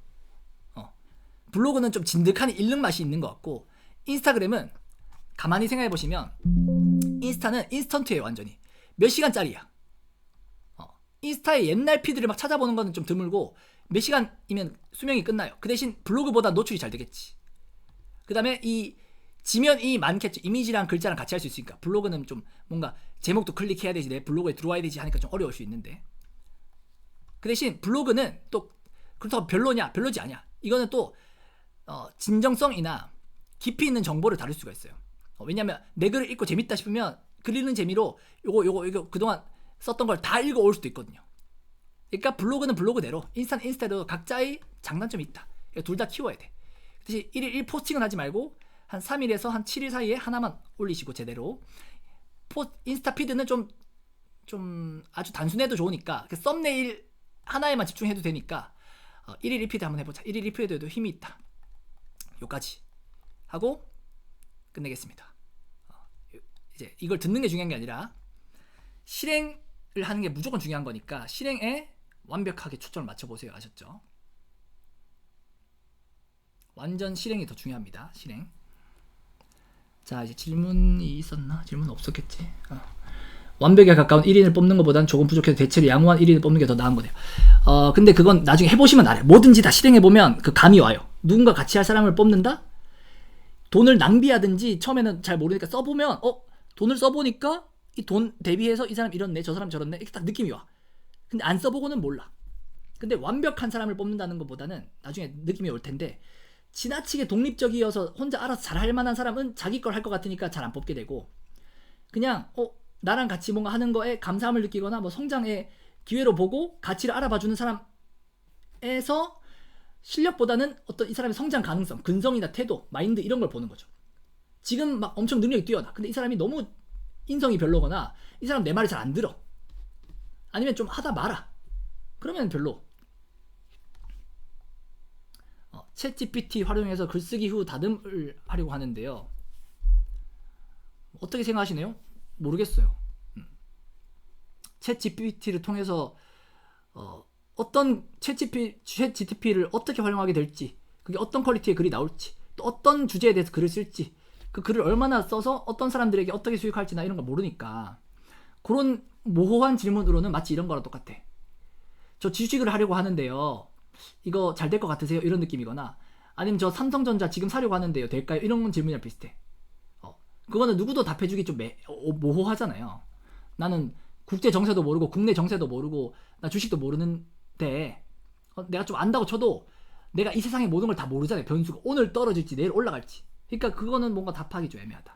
블로그는 좀 진득한 읽는 맛이 있는 것 같고, 인스타그램은 가만히 생각해 보시면 인스타는 인스턴트예요. 완전히 몇 시간짜리야. 인스타의 옛날 피드를 막 찾아보는 거는 좀 드물고 몇 시간이면 수명이 끝나요. 그 대신 블로그보다 노출이 잘 되겠지. 그 다음에 이 지면이 많겠죠. 이미지랑 글자랑 같이 할 수 있으니까. 블로그는 좀 뭔가 제목도 클릭해야 되지, 내 블로그에 들어와야 되지 하니까 좀 어려울 수 있는데, 그 대신 블로그는 또 그렇다고 별로냐? 별로지 않냐. 이거는 또 진정성이나 깊이 있는 정보를 다룰 수가 있어요. 왜냐면 내 글을 읽고 재밌다 싶으면 글 읽는 재미로 요거 그동안 썼던 걸 다 읽어올 수도 있거든요. 그러니까 블로그는 블로그대로, 인스타는 인스타대로 각자의 장단점이 있다. 둘 다 키워야 돼. 대신 1일 1포스팅은 하지 말고 한 3일에서 한 7일 사이에 하나만 올리시고 제대로. 인스타 피드는 좀 좀 아주 단순해도 좋으니까 그 썸네일 하나에만 집중해도 되니까 1일 1피드 한번 해보자. 1일 1피드에도 힘이 있다. 요까지 하고 끝내겠습니다. 이제 이걸 듣는 게 중요한 게 아니라 실행을 하는 게 무조건 중요한 거니까 실행에 완벽하게 초점을 맞춰보세요. 아셨죠? 완전 실행이 더 중요합니다. 실행. 자, 이제 질문이 있었나? 질문 없었겠지. 완벽에 가까운 1인을 뽑는 것보다는 조금 부족해도 대체로 양호한 1인을 뽑는 게 더 나은 거네요. 근데 그건 나중에 해보시면 알아요. 뭐든지 다 실행해보면 그 감이 와요. 누군가 같이 할 사람을 뽑는다? 돈을 낭비하든지 처음에는 잘 모르니까 써보면 돈을 써보니까 이 돈 대비해서 이 사람 이렇네, 저 사람 저렇네, 이렇게 딱 느낌이 와. 근데 안 써보고는 몰라. 근데 완벽한 사람을 뽑는다는 것보다는 나중에 느낌이 올 텐데, 지나치게 독립적이어서 혼자 알아서 잘 할 만한 사람은 자기 걸 할 것 같으니까 잘 안 뽑게 되고, 그냥 나랑 같이 뭔가 하는 거에 감사함을 느끼거나 뭐 성장의 기회로 보고 가치를 알아봐주는 사람에서 실력보다는 어떤 이 사람의 성장 가능성, 근성이나 태도, 마인드 이런 걸 보는 거죠. 지금 막 엄청 능력이 뛰어나. 근데 이 사람이 너무 인성이 별로거나 이 사람 내 말을 잘 안 들어. 아니면 좀 하다 말아. 그러면 별로. 챗GPT 활용해서 글쓰기 후 다듬을 하려고 하는데요. 어떻게 생각하시나요? 모르겠어요. 챗GPT를 통해서 어떤 챗GPT를 어떻게 활용하게 될지, 그게 어떤 퀄리티의 글이 나올지, 또 어떤 주제에 대해서 글을 쓸지, 그 글을 얼마나 써서 어떤 사람들에게 어떻게 수익할지나 이런 걸 모르니까 그런 모호한 질문으로는 마치 이런 거랑 똑같아. 저 주식을 하려고 하는데요, 이거 잘 될 것 같으세요? 이런 느낌이거나, 아니면 저 삼성전자 지금 사려고 하는데요, 될까요? 이런 질문이랑 비슷해. 그거는 누구도 답해주기 좀 모호하잖아요. 나는 국제 정세도 모르고 국내 정세도 모르고 나 주식도 모르는데 내가 좀 안다고 쳐도 내가 이 세상의 모든 걸 다 모르잖아요. 변수가 오늘 떨어질지 내일 올라갈지. 그러니까 그거는 뭔가 답하기 좀 애매하다.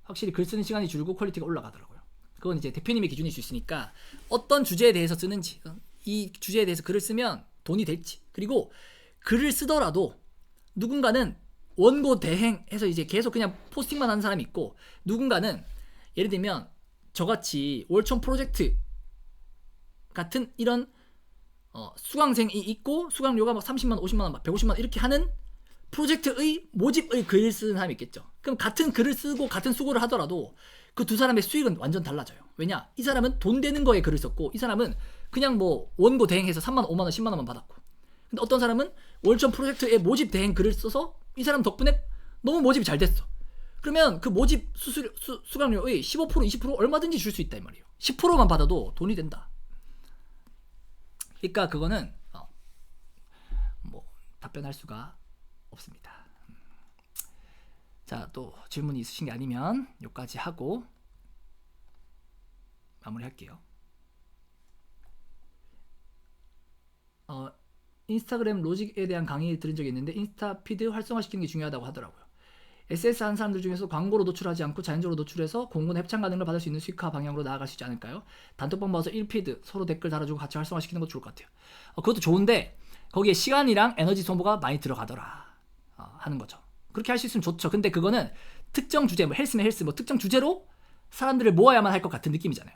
확실히 글 쓰는 시간이 줄고 퀄리티가 올라가더라고요. 그건 이제 대표님의 기준일 수 있으니까 어떤 주제에 대해서 쓰는지, 이 주제에 대해서 글을 쓰면 돈이 될지, 그리고 글을 쓰더라도 누군가는 원고 대행해서 이제 계속 그냥 포스팅만 하는 사람이 있고, 누군가는 예를 들면 저같이 월천 프로젝트 같은 이런 수강생이 있고 수강료가 막 30만, 50만, 막 150만 이렇게 하는 프로젝트의 모집의 글을 쓰는 사람이 있겠죠. 그럼 같은 글을 쓰고 같은 수고를 하더라도 그 두 사람의 수익은 완전 달라져요. 왜냐? 이 사람은 돈 되는 거에 글을 썼고, 이 사람은 그냥 뭐 원고 대행해서 3만, 5만 원, 10만 원만 받았고, 근데 어떤 사람은 월천 프로젝트에 모집 대행 글을 써서 이 사람 덕분에 너무 모집이 잘 됐어. 그러면 그 모집 수강료의 15%, 20% 얼마든지 줄 수 있다 이 말이에요. 10%만 받아도 돈이 된다. 그러니까 그거는 뭐 답변할 수가 없습니다. 자, 또 질문이 있으신 게 아니면 여기까지 하고 마무리할게요. 인스타그램 로직에 대한 강의 들은 적이 있는데 인스타 피드 활성화시키는 게 중요하다고 하더라고요. SS 하는 사람들 중에서 광고로 노출하지 않고 자연적으로 노출해서 공고나 협찬 가능을 받을 수 있는 수익화 방향으로 나아갈 수 있지 않을까요? 단톡방 모아서 1피드 서로 댓글 달아주고 같이 활성화시키는 것도 좋을 것 같아요. 그것도 좋은데 거기에 시간이랑 에너지 소모가 많이 들어가더라 하는 거죠. 그렇게 할 수 있으면 좋죠. 근데 그거는 특정 주제, 뭐 헬스면 헬스, 뭐 특정 주제로 사람들을 모아야만 할 것 같은 느낌이잖아요.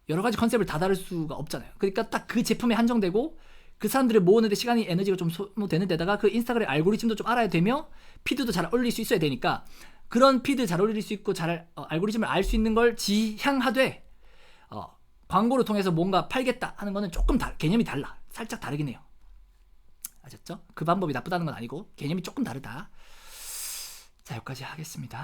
여러 가지 컨셉을 다 다룰 수가 없잖아요. 그러니까 딱 그 제품에 한정되고 그 사람들을 모으는데 시간이, 에너지가 좀 소모되는 데다가 그 인스타그램 알고리즘도 좀 알아야 되며 피드도 잘 올릴 수 있어야 되니까, 그런 피드 잘 올릴 수 있고 잘 알고리즘을 알 수 있는 걸 지향하되 광고를 통해서 뭔가 팔겠다 하는 거는 조금 개념이 달라. 살짝 다르긴 해요. 아셨죠? 그 방법이 나쁘다는 건 아니고 개념이 조금 다르다. 자, 여기까지 하겠습니다.